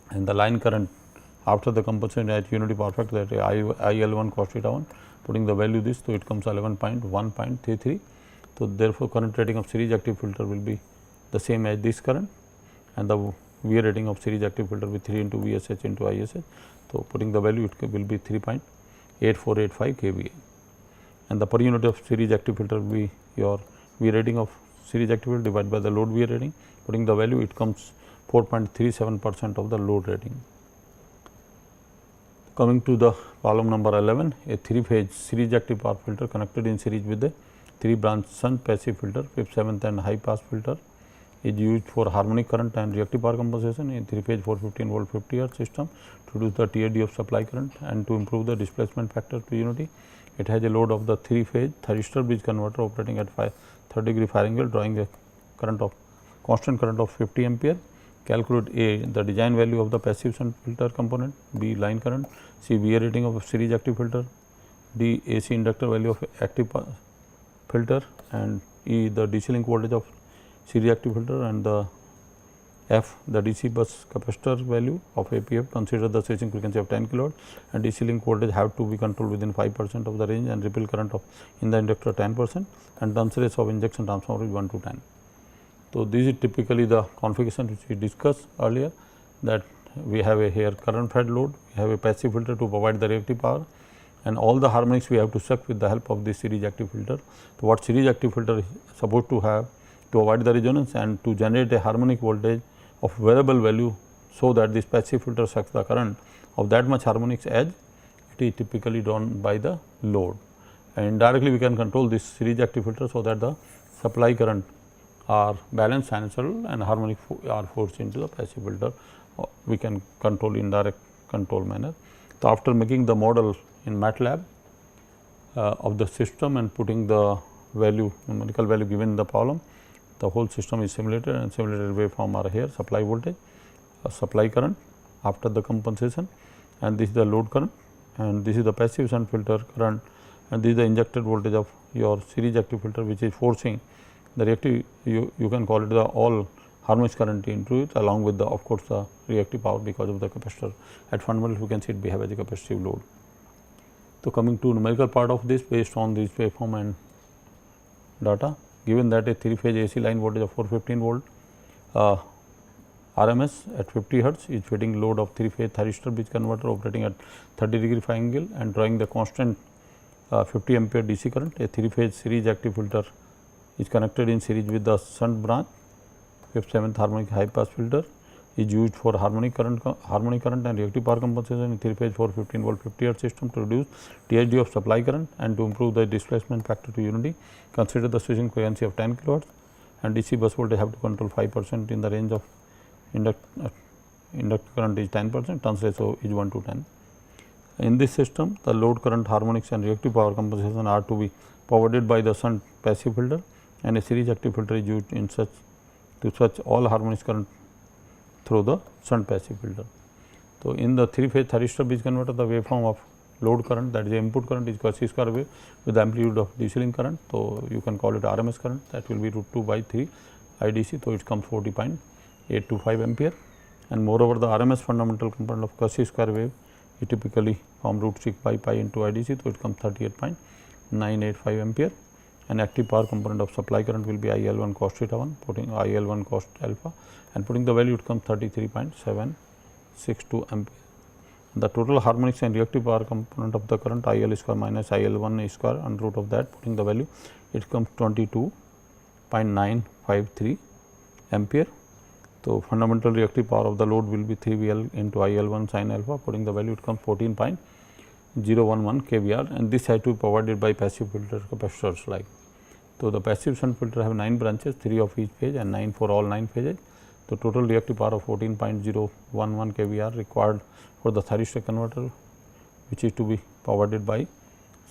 and the line current after the compensation at unity power factor, that IL1 cos theta 1, putting the value this. So, it comes 11.1.33. So, therefore, current rating of series active filter will be the same as this current, and the VA rating of series active filter will be 3 into VSH into ISH. So, putting the value it will be 3.8485 kVA, and the per unit of series active filter will be your VA rating of series active filter divided by the load VA rating. Putting the value it comes 4.37% of the load rating. Coming to the problem number 11, a 3-phase series active power filter connected in series with a 3-branch shunt passive filter, 5th, 7th and high pass filter is used for harmonic current and reactive power compensation in 3-phase 415 volt 50 Hz system to reduce the TAD of supply current and to improve the displacement factor to unity. It has a load of the 3-phase thyristor bridge converter operating at 30° firing angle, drawing a current of constant current of 50 ampere. Calculate A, the design value of the passive shunt filter component, B, line current, C, VA rating of series active filter, D, AC inductor value of active filter, and E, the DC link voltage of series active filter, and the F, the DC bus capacitor value of APF. Consider the switching frequency of 10 kHz and DC link voltage have to be controlled within 5% of the range, and ripple current of in the inductor 10%, and turns ratio of injection transformer is 1 to 10. So, this is typically the configuration which we discussed earlier, that we have a here current fed load, we have a passive filter to provide the reactive power, and all the harmonics we have to suck with the help of this series active filter. So, what series active filter is supposed to have to avoid the resonance and to generate a harmonic voltage of variable value, so that this passive filter sucks the current of that much harmonics as it is typically done by the load, and indirectly we can control this series active filter, so that the supply current are balanced sinusoidal and harmonic are forced into the passive filter. We can control indirect control manner. So, after making the model in MATLAB of the system and putting the value, numerical value given in the problem, the whole system is simulated, and simulated waveform are here: supply voltage, supply current after the compensation, and this is the load current, and this is the passive shunt filter current, and this is the injected voltage of your series active filter, which is forcing the reactive, you can call it the all harmonics current into it, along with the of course the reactive power because of the capacitor. At fundamental frequency it behave as a capacitive load. So, coming to numerical part of this, based on this waveform and data, given that a 3-phase AC line voltage of 415 volt RMS at 50 hertz is feeding load of 3-phase thyristor bridge converter operating at 30° phi angle and drawing the constant 50 ampere DC current. A 3-phase series active filter is connected in series with the shunt branch. 5th 7th harmonic high pass filter is used for harmonic current and reactive power compensation in 3-phase 415 volt 50 hertz system to reduce THD of supply current and to improve the displacement factor to unity. Consider the switching frequency of 10 kHz and DC bus voltage have to control 5% in the range of inductor current is 10%, turns ratio is 1 to 10. In this system, the load current, harmonics and reactive power compensation are to be provided by the shunt passive filter, and a series active filter is used in such all harmonics current through the shunt passive filter. So, in the 3-phase thyristor bridge converter, the waveform of load current, that is the input current, is Cauchy square wave with the amplitude of DC link current. So, you can call it RMS current, that will be √2 by 3 IDC. So, it comes 40.825 ampere, and moreover the RMS fundamental component of Cauchy square wave is typically from √6 by pi into IDC. So, it comes 38.985 ampere, and active power component of supply current will be IL1 cos theta 1, putting IL1 cos alpha, and putting the value, it comes 33.762 ampere. The total harmonics and reactive power component of the current IL square minus IL1 square under root of that, putting the value, it comes 22.953 ampere. So, fundamental reactive power of the load will be 3 VL into IL1 sin alpha, putting the value, it comes 14.011 kVR, and this has to be provided by passive filter capacitors like. So, the passive shunt filter have 9 branches, 3 of each phase and 9 for all 9 phases. So, total reactive power of 14.011 kVR required for the thyristor converter, which is to be provided by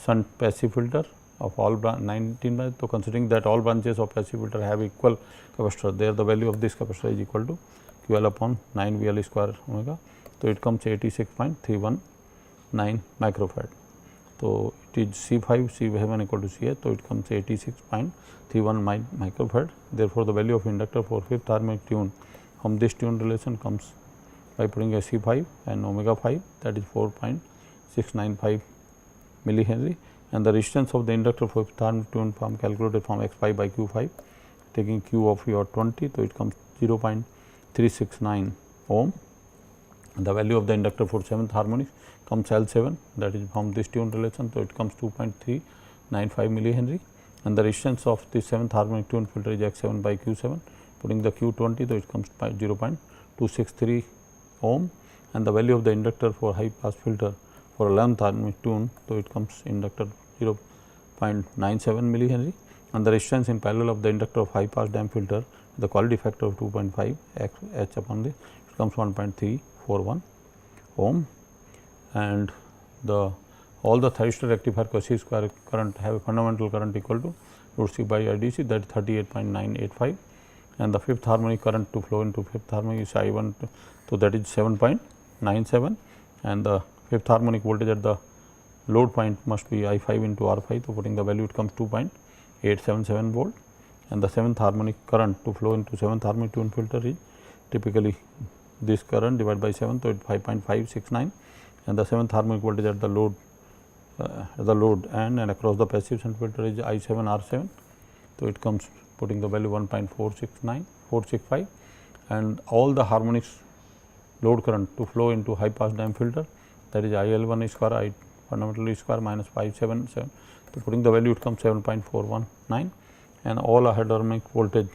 shunt passive filter of all 19 branches. So, considering that all branches of passive filter have equal capacitor, there the value of this capacitor is equal to QL upon 9 VL square omega. So, it comes 86.319 microfarad. So, it is C5, C7 equal to CH. So, it comes 86.31 microfarad. Therefore, the value of inductor for 5th harmonic tune from this tune relation comes by putting a C5 and omega 5, that is 4.695 millihenry, and the resistance of the inductor for 5th harmonic tune from calculated from X5 by Q5, taking Q of your 20. So, it comes 0.369 ohm. The value of the inductor for 7th harmonic comes L7, that is from this tune relation. So, it comes 2.395 millihenry, and the resistance of the 7th harmonic tune filter is X7 by Q7, putting the Q20. So, it comes by 0.263 ohm, and the value of the inductor for high pass filter for 11th harmonic tune. So, it comes inductor 0.97 millihenry, and the resistance in parallel of the inductor of high pass damped filter, the quality factor of 2.5 H upon this, it comes 1.341 ohm, and all the thyristor rectifier Cauchy square current have a fundamental current equal to √6 by IDC, that is 38.985, and the 5th harmonic current to flow into 5th harmonic is I1, so that is 7.97, and the 5th harmonic voltage at the load point must be I5 into R5. So, putting the value, it comes 2.877 volt, and the 7th harmonic current to flow into 7th harmonic tune filter is typically this current divided by 7. So, it is 5.569, and the 7th harmonic voltage at the load and across the passive shunt filter is I7 R7. So, it comes putting the value 1.465, and all the harmonics load current to flow into high pass damped filter, that is IL1 square I fundamental square minus 577. So, putting the value, it comes 7.419, and all harmonic voltage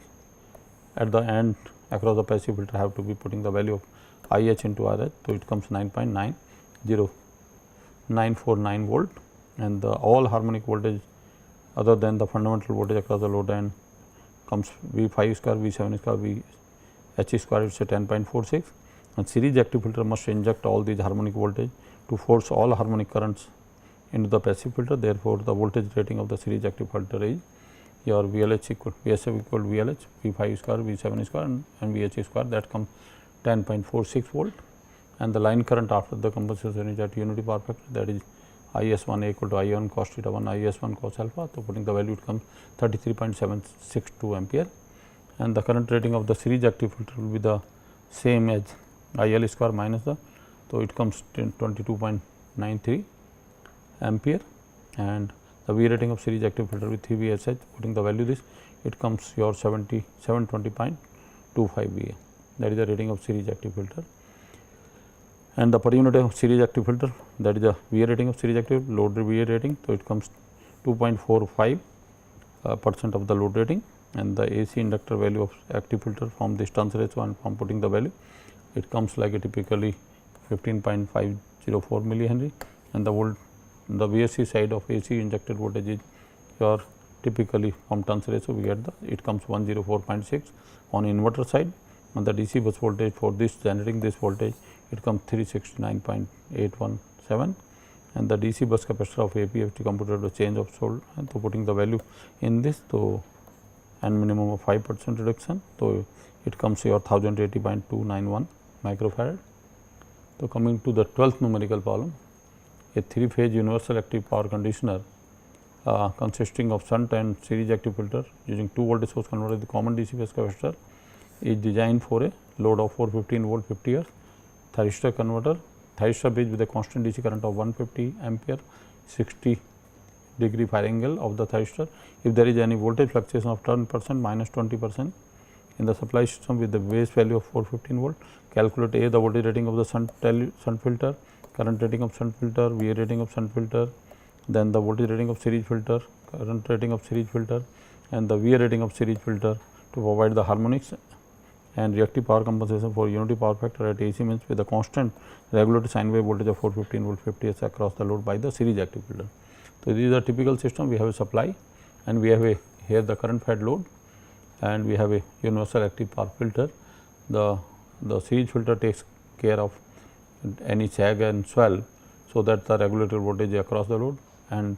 at the end across the passive filter have to be putting the value of IH into RH. So, it comes 9.90949 volt, and the all harmonic voltage other than the fundamental voltage across the load end comes V5 square, V7 square, VH square, it is 10.46, and series active filter must inject all these harmonic voltage to force all harmonic currents into the passive filter. Therefore, the voltage rating of the series active filter is your VLH equal VSF equal to VLH, V5 square, V7 square and VH square, that comes 10.46 volt, and the line current after the compensation is at unity power factor, that is IS1 equal to I1 cos theta 1 IS1 cos alpha. So, putting the value, it comes 33.762 ampere, and the current rating of the series active filter will be the same as IL square minus the. So, it comes 22.93 ampere, and the V rating of series active filter with 3 VSH, putting the value this, it comes your 720.25 VA. That is the rating of series active filter. And the per unit of series active filter, that is the VA rating of series active, load VA rating. So, it comes 2.45% of the load rating, and the AC inductor value of active filter from this turns ratio and from putting the value, it comes like a typically 15.504 millihenry, and the VSC side of AC injected voltage is your typically from turns ratio we get it comes 104.6 on inverter side, and the DC bus voltage for this generating this voltage, it comes 369.817, and the DC bus capacitor of APFT computed the change of sold, and so putting the value in this, so and minimum of 5% reduction, so it comes your 1080.291 microfarad. So, coming to the 12th numerical problem, a 3-phase universal active power conditioner consisting of shunt and series active filter using 2 voltage source converter with the common DC bus capacitor is designed for a load of 415 volt 50 hertz thyristor converter, thyristor bridge with a constant DC current of 150 ampere, 60 degree fire angle of the thyristor. If there is any voltage fluctuation of 10% minus 20% in the supply system with the base value of 415 volt, calculate A the voltage rating of the shunt filter, current rating of shunt filter, VA rating of shunt filter, then the voltage rating of series filter, current rating of series filter, and the VA rating of series filter to provide the harmonics and reactive power compensation for unity power factor at AC means with the constant regulated sine wave voltage of 415 volt 50 hertz across the load by the series active filter. So, this is a typical system. We have a supply and we have a here the current fed load, and we have a universal active power filter. The series filter takes care of any sag and swell, so that the regulated voltage across the load, and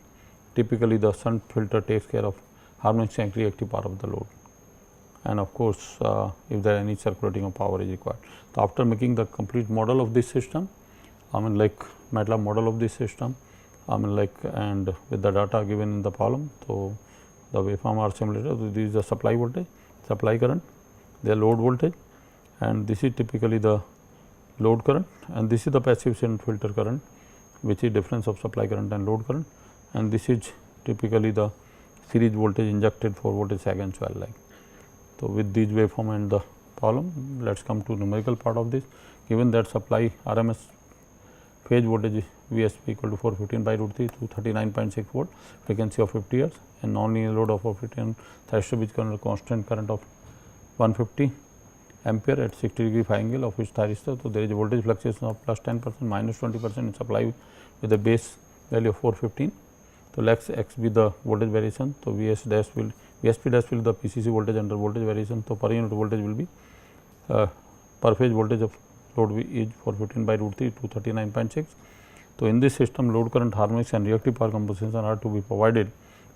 typically the shunt filter takes care of harmonics and reactive power of the load, and of course, if there any circulating of power is required. So, after making the complete model of this system, I mean like MATLAB model of this system, I mean like and with the data given in the problem. So, the waveform are simulated. So, this is the supply voltage, supply current, the load voltage, and this is typically the load current, and this is the passive shunt filter current, which is difference of supply current and load current, and this is typically the series voltage injected for voltage sag and swell like. So, with these waveform and the problem, let us come to numerical part of this. Given that supply RMS phase voltage VSP equal to 415 by root 3 to 39.6 volt, frequency of 50 hertz, and non-linear load of 415 thyristor bridge current, constant current of 150 ampere at 60 degree phi angle of which thyristor. So, there is a voltage fluctuation of plus 10% minus 20% in supply with a base value of 415. So, let x be the voltage variation. So, VSP dash will be the PCC voltage under voltage variation. So, per unit voltage will be per phase voltage of load is 415 by root 3 to 39.6. So, in this system load current, harmonics and reactive power compensation are to be provided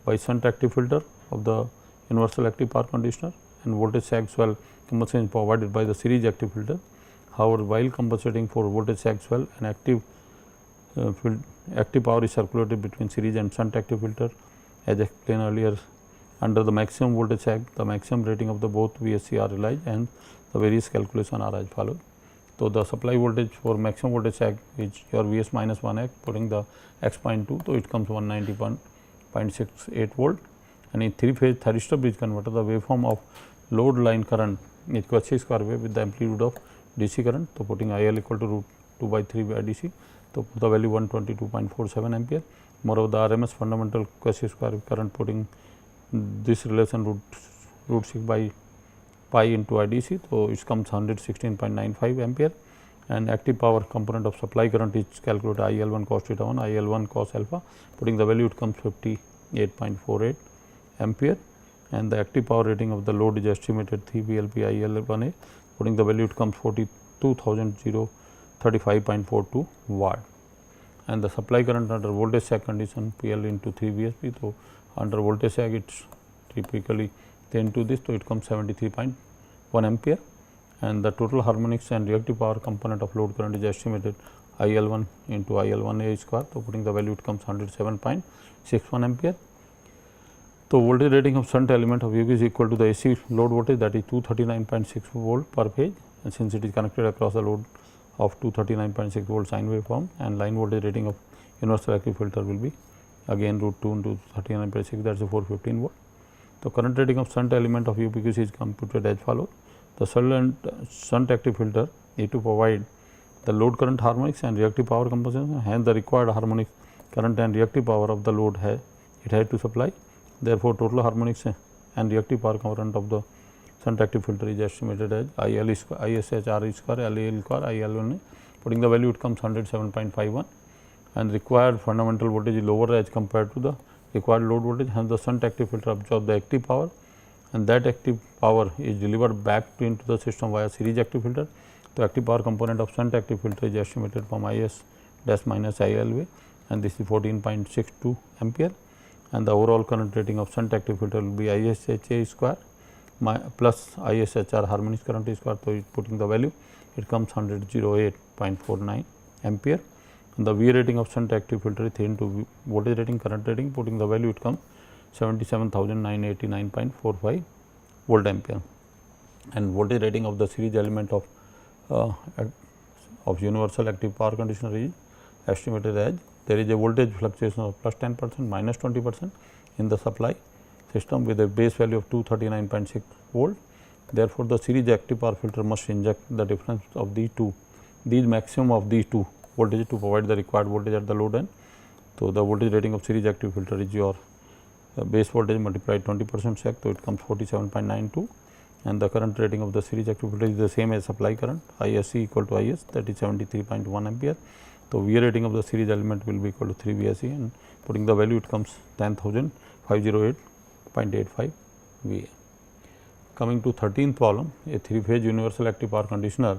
by shunt active filter of the universal active power conditioner, and voltage sag swell compensation provided by the series active filter. However, while compensating for voltage sag swell, an active power is circulated between series and shunt active filter as explained earlier. Under the maximum voltage sag, the maximum rating of the both VSC are realized, and the various calculation are as follows. So, the supply voltage for maximum voltage sag is your Vs minus 1x, putting the x 0.2, so it comes 191.68 volt, and in 3-phase thyristor bridge converter, the waveform of load line current is quasi square wave with the amplitude of DC current. So, putting IL equal to root 2 by 3 by DC. So, put the value 122.47 ampere. Moreover, the RMS fundamental quasi square wave current, putting this relation root 6 by pi into IDC. So, it comes 116.95 ampere, and active power component of supply current is calculated IL1 cos theta 1, IL1 cos alpha, putting the value it comes 58.48 ampere, and the active power rating of the load is estimated 3 VLP IL1A, putting the value it comes 42,035.42 watt, and the supply current under voltage sag condition PL into 3 VSP. So, under voltage sag it is typically into this, so it comes 73.1 ampere, and the total harmonics and reactive power component of load current is estimated IL1 into IL1A square. So, putting the value it comes 107.61 ampere. So, voltage rating of shunt element of UV is equal to the AC load voltage, that is 239.6 volt per phase, and since it is connected across the load of 239.6 volt sine wave form, and line voltage rating of universal active filter will be again root 2 into 39.6, that is a 415 volt. The current rating of shunt element of UPQC is computed as follows. The shunt active filter is to provide the load current harmonics and reactive power compensation, hence the required harmonic current and reactive power of the load it has to supply. Therefore, total harmonics and reactive power current of the shunt active filter is estimated as IL square, ISHR square, LAL square, IL1. Putting the value, it comes 107.51, and required fundamental voltage is lower as compared to the required load voltage. Hence, the shunt active filter absorbs the active power, and that active power is delivered back into the system via series active filter. The active power component of shunt active filter is estimated from IS dash minus ILV, and this is 14.62 ampere, and the overall current rating of shunt active filter will be ISHA square plus ISHR harmonic current square. So, putting the value, it comes 108.49 ampere, and the V rating of shunt active filter is 3 into voltage rating, current rating. Putting the value, it comes 77,989.45 volt ampere, and voltage rating of the series element of universal active power conditioner is estimated as there is a voltage fluctuation of plus 10% minus 20% in the supply system with a base value of 239.6 volt. Therefore, the series active power filter must inject the difference of these maximum of these two voltages to provide the required voltage at the load end. So, the voltage rating of series active filter is your base voltage multiplied 20% sec, so it comes 47.92, and the current rating of the series active filter is the same as supply current, ISC equal to IS, that is 73.1 ampere. So, V rating of the series element will be equal to 3 VSC, and putting the value, it comes 10,508.85 VA. Coming to 13th problem, a 3-phase universal active power conditioner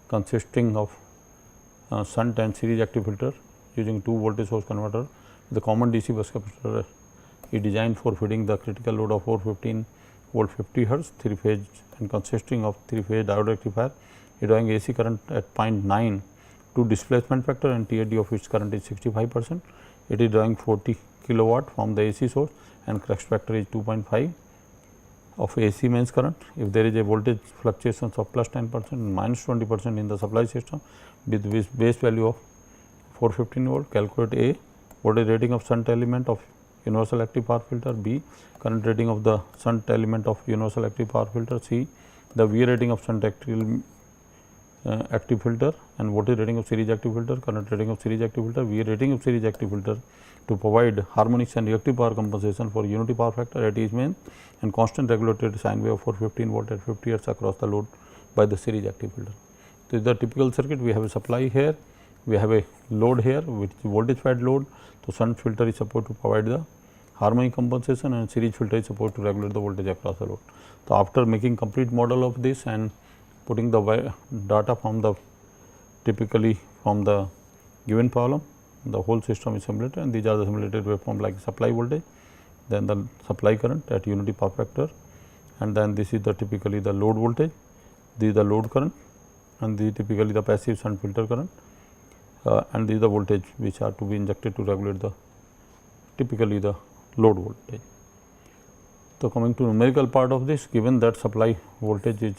consisting of shunt and series active filter using 2 voltage source converter. The common DC bus capacitor is designed for feeding the critical load of 415 volt 50 hertz 3-phase and consisting of 3-phase diode rectifier, drawing AC current at 0.9 to displacement factor, and TAD of its current is 65%. It is drawing 40 kilowatt from the AC source, and crest factor is 2.5 of AC mains current. If there is a voltage fluctuations of plus 10% and minus 20% in the supply system with base value of 415 volt, calculate A, voltage rating of shunt element of universal active power filter, B, current rating of the shunt element of universal active power filter, C, the V rating of shunt active filter, and voltage rating of series active filter, current rating of series active filter, V rating of series active filter to provide harmonics and reactive power compensation for unity power factor at each main, and constant regulated sine wave of 415 volt at 50 hertz across the load by the series active filter. This is the typical circuit. We have a supply here, we have a load here which is voltage fed load. So, shunt filter is supposed to provide the harmonic compensation, and series filter is supposed to regulate the voltage across the load. So, after making complete model of this and putting the data from the typically from the given problem, the whole system is simulated, and these are the simulated waveform like supply voltage, then the supply current at unity power factor, and then this is the typically the load voltage, this is the load current, and this is typically the passive shunt filter current, and this is the voltage which are to be injected to regulate the typically the load voltage. So, coming to numerical part of this, given that supply voltage is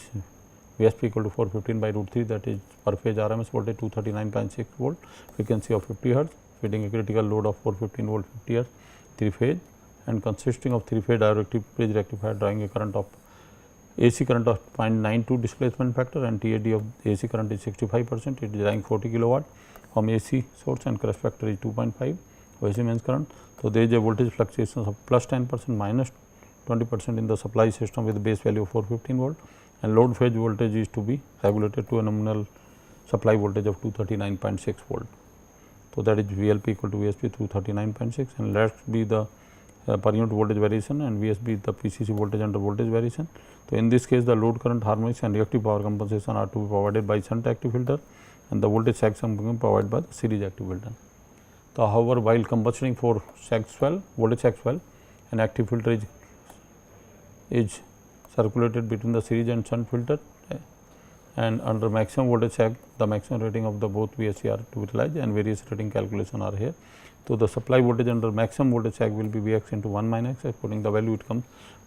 VSP equal to 415 by root 3, that is per phase RMS voltage 239.6 volt, frequency of 50 hertz, feeding a critical load of 415 volt 50 hertz 3 phase, and consisting of 3 phase directive phase rectifier drawing a current of AC current of 0.92 displacement factor, and TAD of AC current is 65%. It is drawing 40 kilowatt from AC source, and crest factor is 2.5 AC mains current. So, there is a voltage fluctuation of plus 10% minus 20% in the supply system with base value of 415 volt, and load phase voltage is to be regulated to a nominal supply voltage of 239.6 volt. So, that is VLP equal to VSP 239.6, and let us be the per unit voltage variation, and VSB is the PCC voltage under voltage variation. So, in this case the load current harmonics and reactive power compensation are to be provided by shunt active filter, and the voltage sag sum provided by the series active filter. So, however, while compensating for sag swell, voltage sag swell, an active filter is circulated between the series and shunt filter, and under maximum voltage sag, the maximum rating of the both VSC are to be utilized, and various rating calculation are here. So, the supply voltage under maximum voltage sag will be Vx into 1 minus x, putting the value, it comes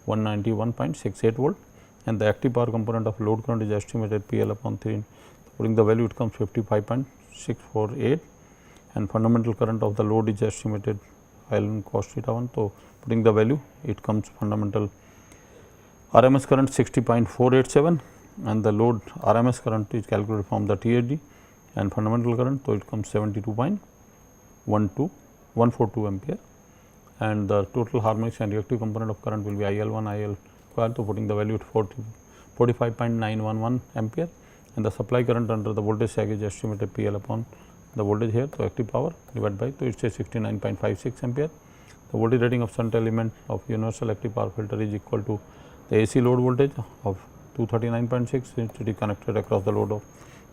191.68 volt, and the active power component of load current is estimated PL upon 3, putting the value, it comes 55.648 and fundamental current of the load is estimated IL1 cos theta 1. So, putting the value, it comes fundamental RMS current 60.487 and the load RMS current is calculated from the THD and fundamental current. So, it comes 72.142 ampere and the total harmonics and reactive component of current will be IL1 IL square. So, putting the value at 45.911 ampere and the supply current under the voltage sag is estimated PL upon the voltage here. So, active power divided by, so it says 69.56 ampere. The voltage rating of shunt element of universal active power filter is equal to the AC load voltage of 239.6 since it is connected across the load of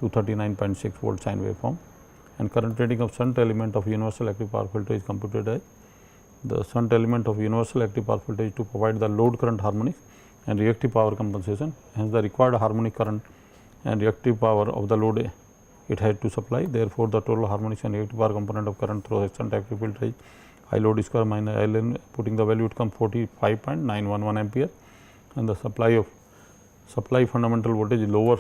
239.6 volt sine waveform, and current rating of shunt element of universal active power filter is computed as the shunt element of universal active power filter is to provide the load current harmonics and reactive power compensation. Hence, the required harmonic current and reactive power of the load it had to supply. Therefore, the total harmonics and reactive power component of current through shunt active filter is I load square minus I L, putting the value it comes 45.911 ampere and the supply fundamental voltage is lower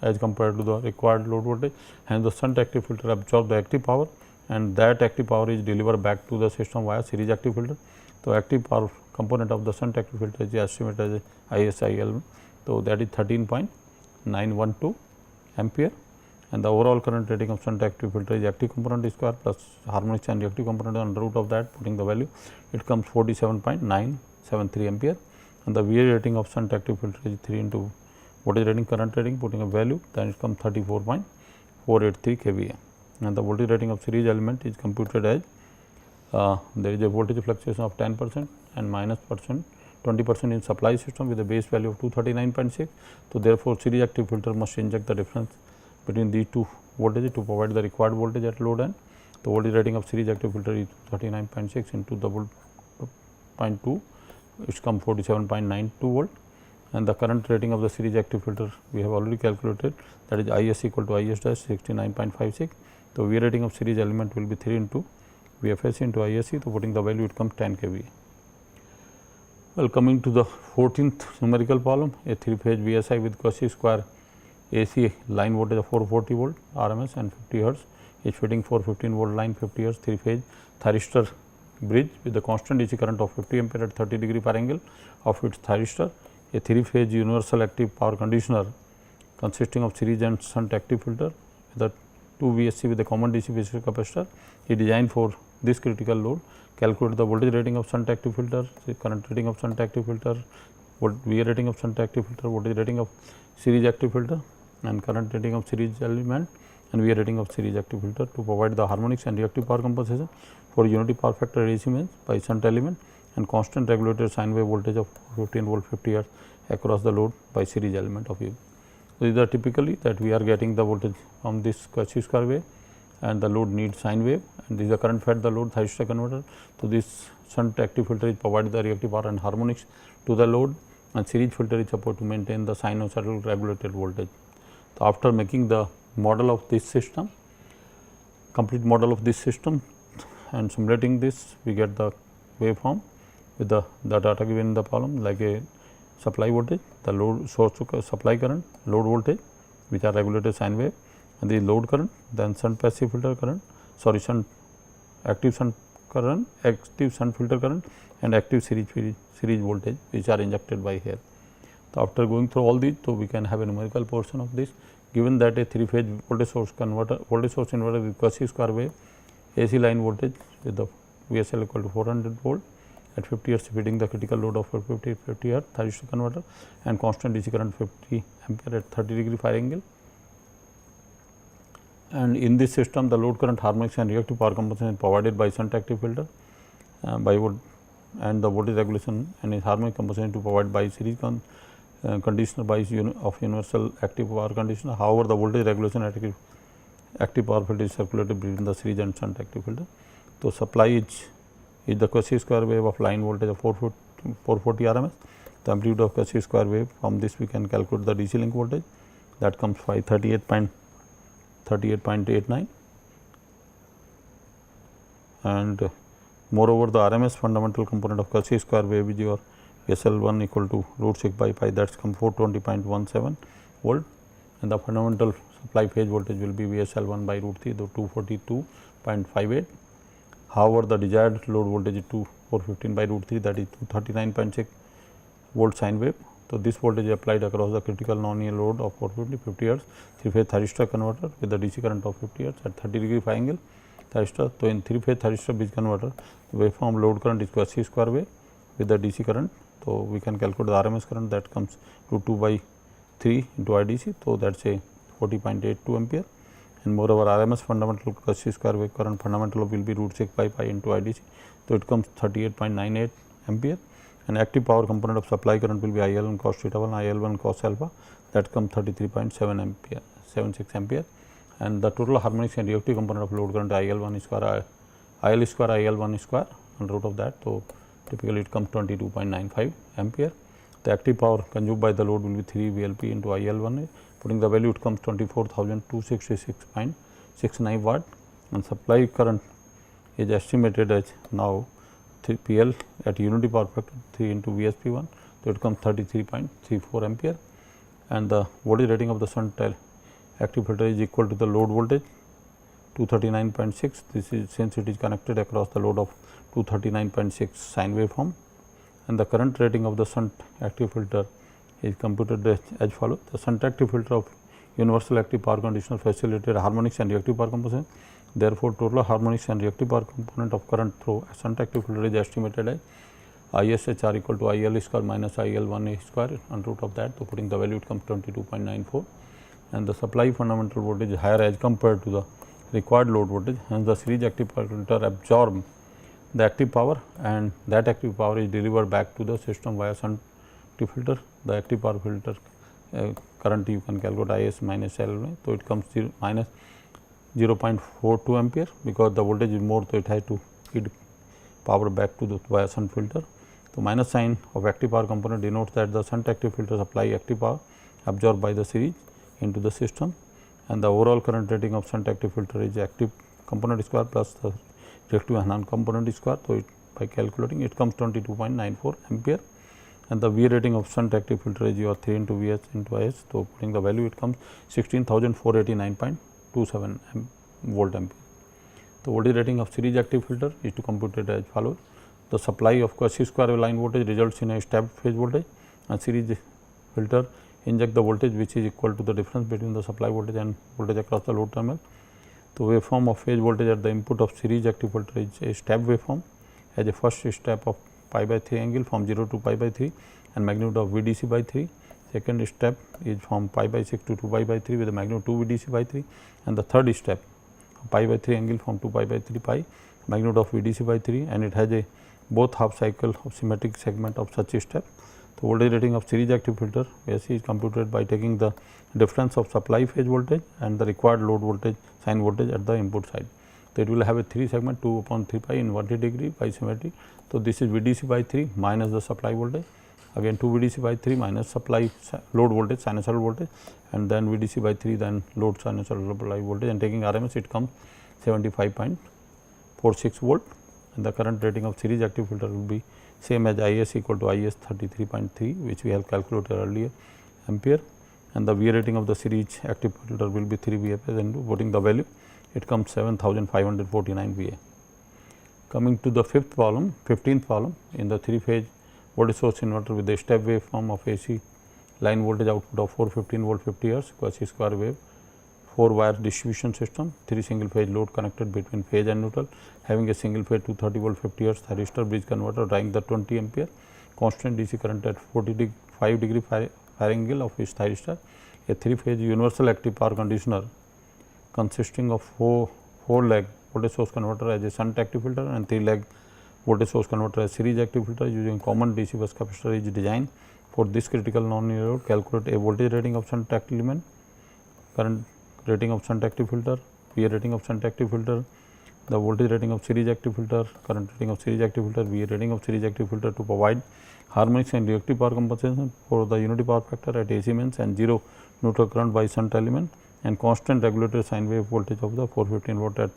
as compared to the required load voltage. Hence, the shunt active filter absorbs the active power and that active power is delivered back to the system via series active filter. So, active power component of the shunt active filter is estimated as ISIL. So, that is 13.912 ampere and the overall current rating of shunt active filter is active component square plus harmonics and reactive component under root of that, putting the value it comes 47.973 ampere and the VA rating of shunt active filter is 3 into voltage rating current rating, putting a value, then it comes 34.483 kVA and the voltage rating of series element is computed as there is a voltage fluctuation of 10% and minus 20% in supply system with a base value of 239.6. So, therefore, series active filter must inject the difference between these two voltages to provide the required voltage at load end. The voltage rating of series active filter is 39.6 into the 0.2, which comes 47.92 volt and the current rating of the series active filter we have already calculated, that is IS equal to IS dash 69.56. So, V rating of series element will be 3 into VFS into ISC. So, putting the value it comes 10 kVA. Well, coming to the 14th numerical problem, a 3-phase VSI with Cauchy square AC line voltage of 440 volt RMS and 50 hertz is fitting for 15 volt line 50 hertz 3-phase thyristor bridge with the constant DC current of 50 ampere at 30 degree per angle of its thyristor. A 3-phase universal active power conditioner consisting of series and shunt active filter with the 2 VSC with a common DC phase capacitor is designed for this critical load. Calculate the voltage rating of shunt active filter, current rating of shunt active filter, VA rating of shunt active filter, voltage rating of series active filter and current rating of series element and VA rating of series active filter to provide the harmonics and reactive power compensation for unity power factor AC means by shunt element and constant regulated sine wave voltage of 15 volt 50 hertz across the load by series element of U. So, these are typically that we are getting the voltage from this Cauchy square wave and the load needs sine wave and this is the current fed the load thyristor converter. So, this shunt active filter is provide the reactive power and harmonics to the load and series filter is supposed to maintain the sinusoidal regulated voltage. So, after making the model of this system, complete model of this system and simulating this, we get the waveform with the data given in the problem like a supply voltage, the load source supply current, load voltage which are regulated sine wave and the load current, then shunt passive filter current, shunt active shunt current, active shunt filter current and active series voltage which are injected by here. So, after going through all these, so we can have a numerical portion of this. Given that a 3-phase voltage source inverter with Cauchy square wave AC line voltage with the VSL equal to 400 volt at 50 hertz feeding the critical load of 50 hertz thyristor converter and constant DC current 50 ampere at 30 degree fire angle. And in this system the load current harmonics and reactive power compensation is provided by shunt active filter and the voltage regulation and harmonic compensation to provide by series conditioner by of universal active power conditioner. However, the voltage regulation at active power filter is circulated between the series and shunt active filter. So, supply is the Cauchy square wave of line voltage of 440 RMS. The amplitude of Cauchy square wave, from this we can calculate the DC link voltage, that comes 538.89 and moreover the RMS fundamental component of Cauchy square wave is your SL1 equal to root 6 by pi, that is come 420.17 volt and the fundamental supply phase voltage will be VSL1 by root 3, the 0.58. However, the desired load voltage is 415 by root 3, that is 239.6 volt sine wave. So, this voltage is applied across the critical non-linear load of 450 Hz 3-phase thyristor converter with the DC current of 50 Hz at 30 degree phi angle thyristor. So, in 3-phase thyristor bridge converter, the waveform load current is quasi square wave with the DC current. So, we can calculate the RMS current, that comes to 2 by 3 into IDC. So, that is a 40.82 ampere, and moreover RMS fundamental quasi square wave current fundamental will be root 6 pi into IDC. So, it comes 38.98 ampere, and active power component of supply current will be IL1 cos theta 1, IL1 cos alpha, that comes 33.7 ampere, 76 ampere, and the total harmonics and reactive component of load current IL1 square, IL square IL1 square under root of that. So, typically it comes 22.95 ampere. The active power consumed by the load will be 3 VLP into IL1, putting the value it comes 24,266.69 watt, and supply current is estimated as now 3 PL at unity power factor 3 into VSP1. So, it comes 33.34 ampere, and the voltage rating of the shunt active filter is equal to the load voltage 239.6. This is since it is connected across the load of 239.6 sine waveform, and the current rating of the shunt active filter is computed as follows. The shunt active filter of universal active power conditioner facilitated harmonics and reactive power component. Therefore, total harmonics and reactive power component of current through shunt active filter is estimated as ISHR equal to IL square minus IL1 square under root of that. So, putting the value it comes 22.94, and the supply fundamental voltage is higher as compared to the required load voltage. Hence, the series active power filter absorb the active power, and that active power is delivered back to the system via shunt active filter. The active power filter current you can calculate IS minus L. So, it comes minus 0.42 ampere, because the voltage is more, so it has to feed power back to the via shunt filter. So, minus sign of active power component denotes that the shunt active filter supply active power absorbed by the series into the system, and the overall current rating of shunt active filter is active component square plus the reactive and non component square. So, by calculating it comes 22.94 ampere, and the V rating of shunt active filter is your 3 into Vs into Is. So, putting the value it comes 16,489.27 volt ampere. The voltage rating of series active filter is to computed as follows. The supply of quasi square wave line voltage results in a stepped phase voltage, and series filter inject the voltage which is equal to the difference between the supply voltage and voltage across the load terminal. The waveform of phase voltage at the input of series active filter is a step waveform, as a first step of pi by 3 angle from 0 to pi by 3 and magnitude of VDC by 3. Second step is from pi by 6 to 2 pi by 3 with a magnitude 2 VDC by 3, and the third step pi by 3 angle from 2 pi by 3 pi magnitude of VDC by 3, and it has a both half cycle of symmetric segment of such a step. The voltage rating of series active filter AC is computed by taking the difference of supply phase voltage and the required load voltage sine voltage at the input side. So, it will have a 3 segment 2 upon 3 pi in 180 degree by symmetry. So, this is VDC by 3 minus the supply voltage, again 2 VDC by 3 minus supply load voltage sinusoidal voltage, and then VDC by 3 then load sinusoidal supply voltage, and taking RMS it comes 75.46 volt, and the current rating of series active filter will be same as IS equal to IS 33.3, which we have calculated earlier ampere, and the V rating of the series active filter will be 3 VFS, and putting the value it comes 7,549 VA. Coming to the 15th problem in the 3-phase voltage source inverter with the step waveform of AC line voltage output of 415 volt 50 Hz quasi square wave 4 wire distribution system, 3 single phase load connected between phase and neutral, having a single phase 230 volt 50 Hz thyristor bridge converter drawing the 20 ampere constant DC current at 45 degree fire angle of its thyristor, a 3-phase universal active power conditioner consisting of 4 leg voltage source converter as a shunt active filter and 3 leg voltage source converter as series active filter using common DC bus capacitor is designed for this critical non-linear load. Calculate a voltage rating of shunt active element, current rating of shunt active filter, V rating of shunt active filter, the voltage rating of series active filter, current rating of series active filter, V rating of series active filter to provide harmonics and reactive power compensation for the unity power factor at AC mains and 0 neutral current by shunt element, and constant regulated sine wave voltage of the 415 volt at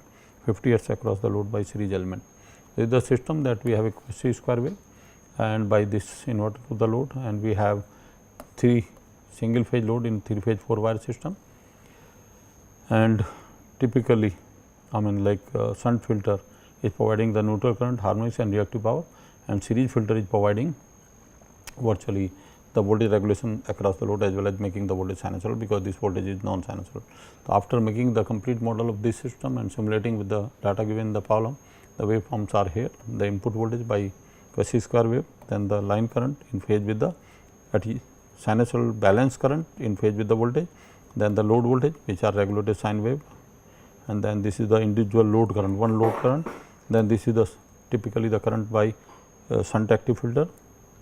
50 Hz across the load by series element. This is the system that we have a quasi square wave, and by this inverter to the load, and we have 3 single phase load in 3-phase 4 wire system, and typically like shunt filter is providing the neutral current, harmonics and reactive power, and series filter is providing virtually the voltage regulation across the load as well as making the voltage sinusoidal, because this voltage is non-sinusoidal. So, after making the complete model of this system and simulating with the data given in the problem, the waveforms are here. The input voltage by Cauchy square wave, then the line current in phase with the sinusoidal balance current in phase with the voltage, then the load voltage which are regulated sine wave, and then this is the individual load current, one load current, then this is the typically the current by shunt active filter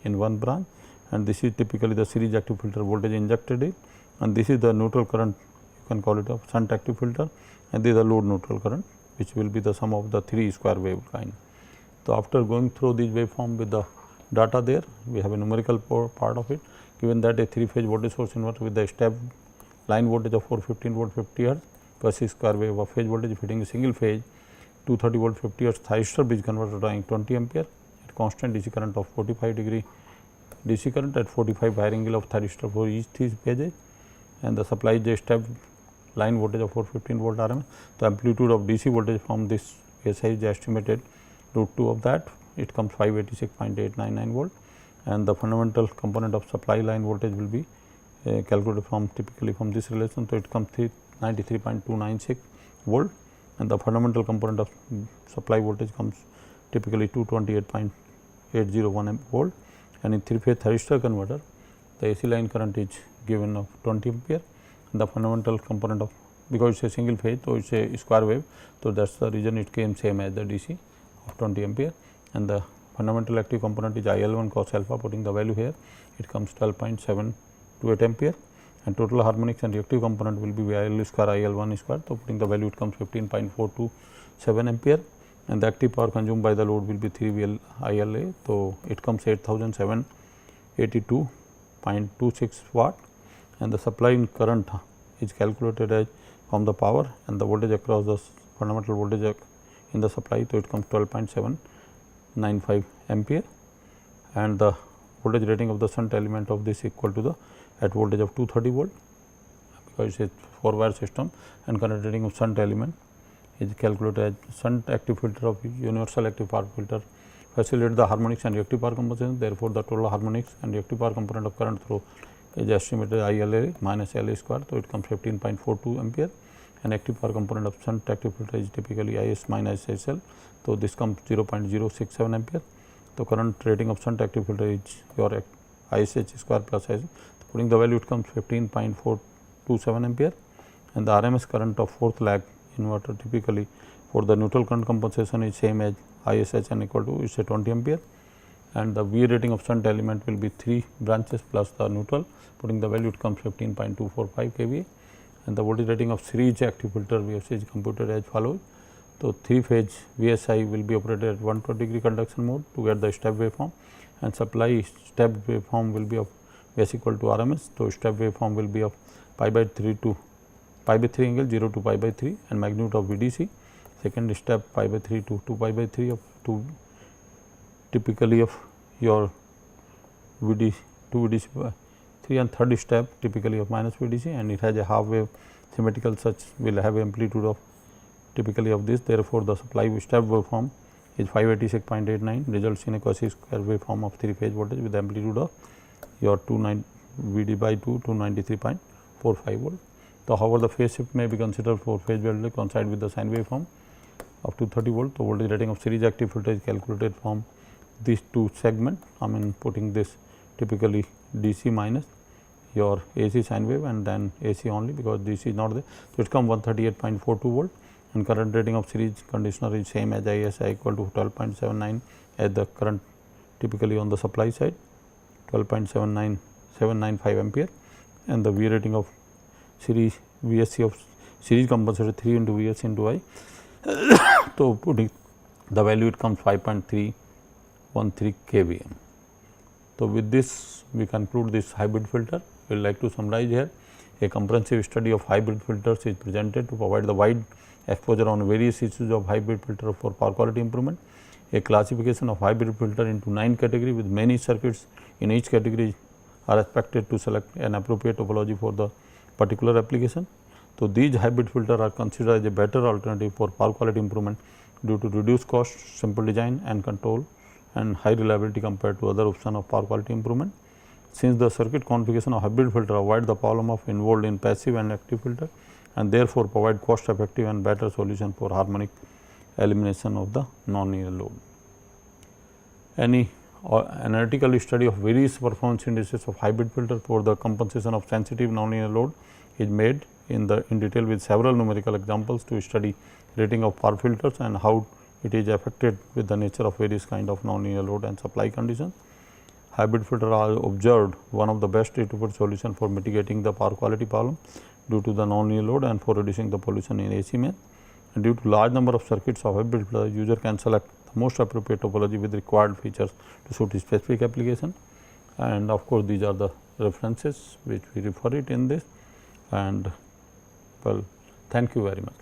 in one branch, and this is typically the series active filter voltage injected in, and this is the neutral current, you can call it a shunt active filter, and this is the load neutral current, which will be the sum of the 3 square wave line. So, after going through this waveform with the data there, we have a numerical part of it. Given that a 3-phase voltage source inverter with the step line voltage of 415 volt 50 hertz Cauchy square wave of phase voltage fitting a single phase 230 volt 50 hertz thyristor bridge converter drawing 20 ampere at constant DC current of 45 degree DC current at 45 wire angle of thyristor for each 3 phases, and the supply is a step line voltage of 415 volt RMS. The amplitude of DC voltage from this PSI is estimated √2 of that, it comes 586.899 volt, and the fundamental component of supply line voltage will be calculated from typically from this relation. So, it comes 93.296 volt, and the fundamental component of supply voltage comes typically 228.801 volt, and in 3-phase thyristor converter the AC line current is given of 20 ampere, and the fundamental component of, because it is a single phase, so it is a square wave, so that is the reason it came same as the DC of 20 ampere, and the fundamental active component is IL1 cos alpha, putting the value here it comes 12.728 ampere, and total harmonics and reactive component will be IL square IL1 square, so putting the value it comes 15.427 ampere, and the active power consumed by the load will be 3 VL ILA, so it comes 8782.26 watt, and the supply current is calculated as from the power and the voltage across the fundamental voltage in the supply, so it comes 12.795 ampere, and the voltage rating of the shunt element of this equal to the at voltage of 230 volt, because it is a 4 wire system, and current rating of shunt element is calculated as shunt active filter of universal active power filter facilitate the harmonics and reactive power compensation. Therefore, the total harmonics and reactive power component of current through is estimated ILA minus LA square, so it comes 15.42 ampere, and active power component of shunt active filter is typically IS minus SL, so this comes 0.067 ampere. So, current rating of shunt active filter is your ISH square plus IS, so putting the value it comes 15.427 ampere, and the RMS current of 4th lag inverter typically for the neutral current compensation is same as ISH and equal to is a 20 ampere, and the V rating of shunt element will be 3 branches plus the neutral, putting the value it comes 15.245 kVA, and the voltage rating of series active filter VSI is computed as follows. So, 3-phase VSI will be operated at 120 degree conduction mode to get the step waveform, and supply step waveform will be of S equal to RMS. So, step waveform will be of pi by 3 to pi by 3 angle 0 to pi by 3 and magnitude of VDC. Second step pi by 3 to 2 pi by 3 of 2 typically of your VDC 2 VDC by 3, and third step typically of minus VDC, and it has a half wave symmetrical such will have amplitude of typically of this. Therefore, the supply step waveform is 586.89 results in a Cauchy square waveform of 3-phase voltage with amplitude of your 29 VD by 2 to 93.45 volt. So, however, the phase shift may be considered for phase voltage coincide with the sine waveform of 230 volt. The voltage rating of series active filter is calculated from these two segments. Putting this typically DC minus your AC sine wave and then AC only, because DC is not there. So, it comes 138.42 volt, and current rating of series conditioner is same as ISI equal to 12.79 as the current typically on the supply side 12.79795 ampere, and the V rating of series VSC of series compensator 3 into VS into I. So, putting the value it comes 5.313 kVA. So, with this we conclude this hybrid filter. We would like to summarize here. A comprehensive study of hybrid filters is presented to provide the wide exposure on various issues of hybrid filter for power quality improvement. A classification of hybrid filter into 9 categories with many circuits in each category are expected to select an appropriate topology for the particular application. So, these hybrid filters are considered as a better alternative for power quality improvement due to reduced cost, simple design and control and high reliability compared to other option of power quality improvement. Since the circuit configuration of hybrid filter avoid the problem of involved in passive and active filter and therefore provide cost effective and better solution for harmonic elimination of the non-linear load. Any analytical study of various performance indices of hybrid filter for the compensation of sensitive non-linear load is made in detail with several numerical examples to study rating of power filters and how it is affected with the nature of various kind of non-linear load and supply conditions. Hybrid filter are observed one of the best suitable solution for mitigating the power quality problem due to the non-linear load and for reducing the pollution in AC main. And due to large number of circuits of hybrid filter, user can select the most appropriate topology with required features to suit specific application. And of course, these are the references which we refer it in this. And well, thank you very much.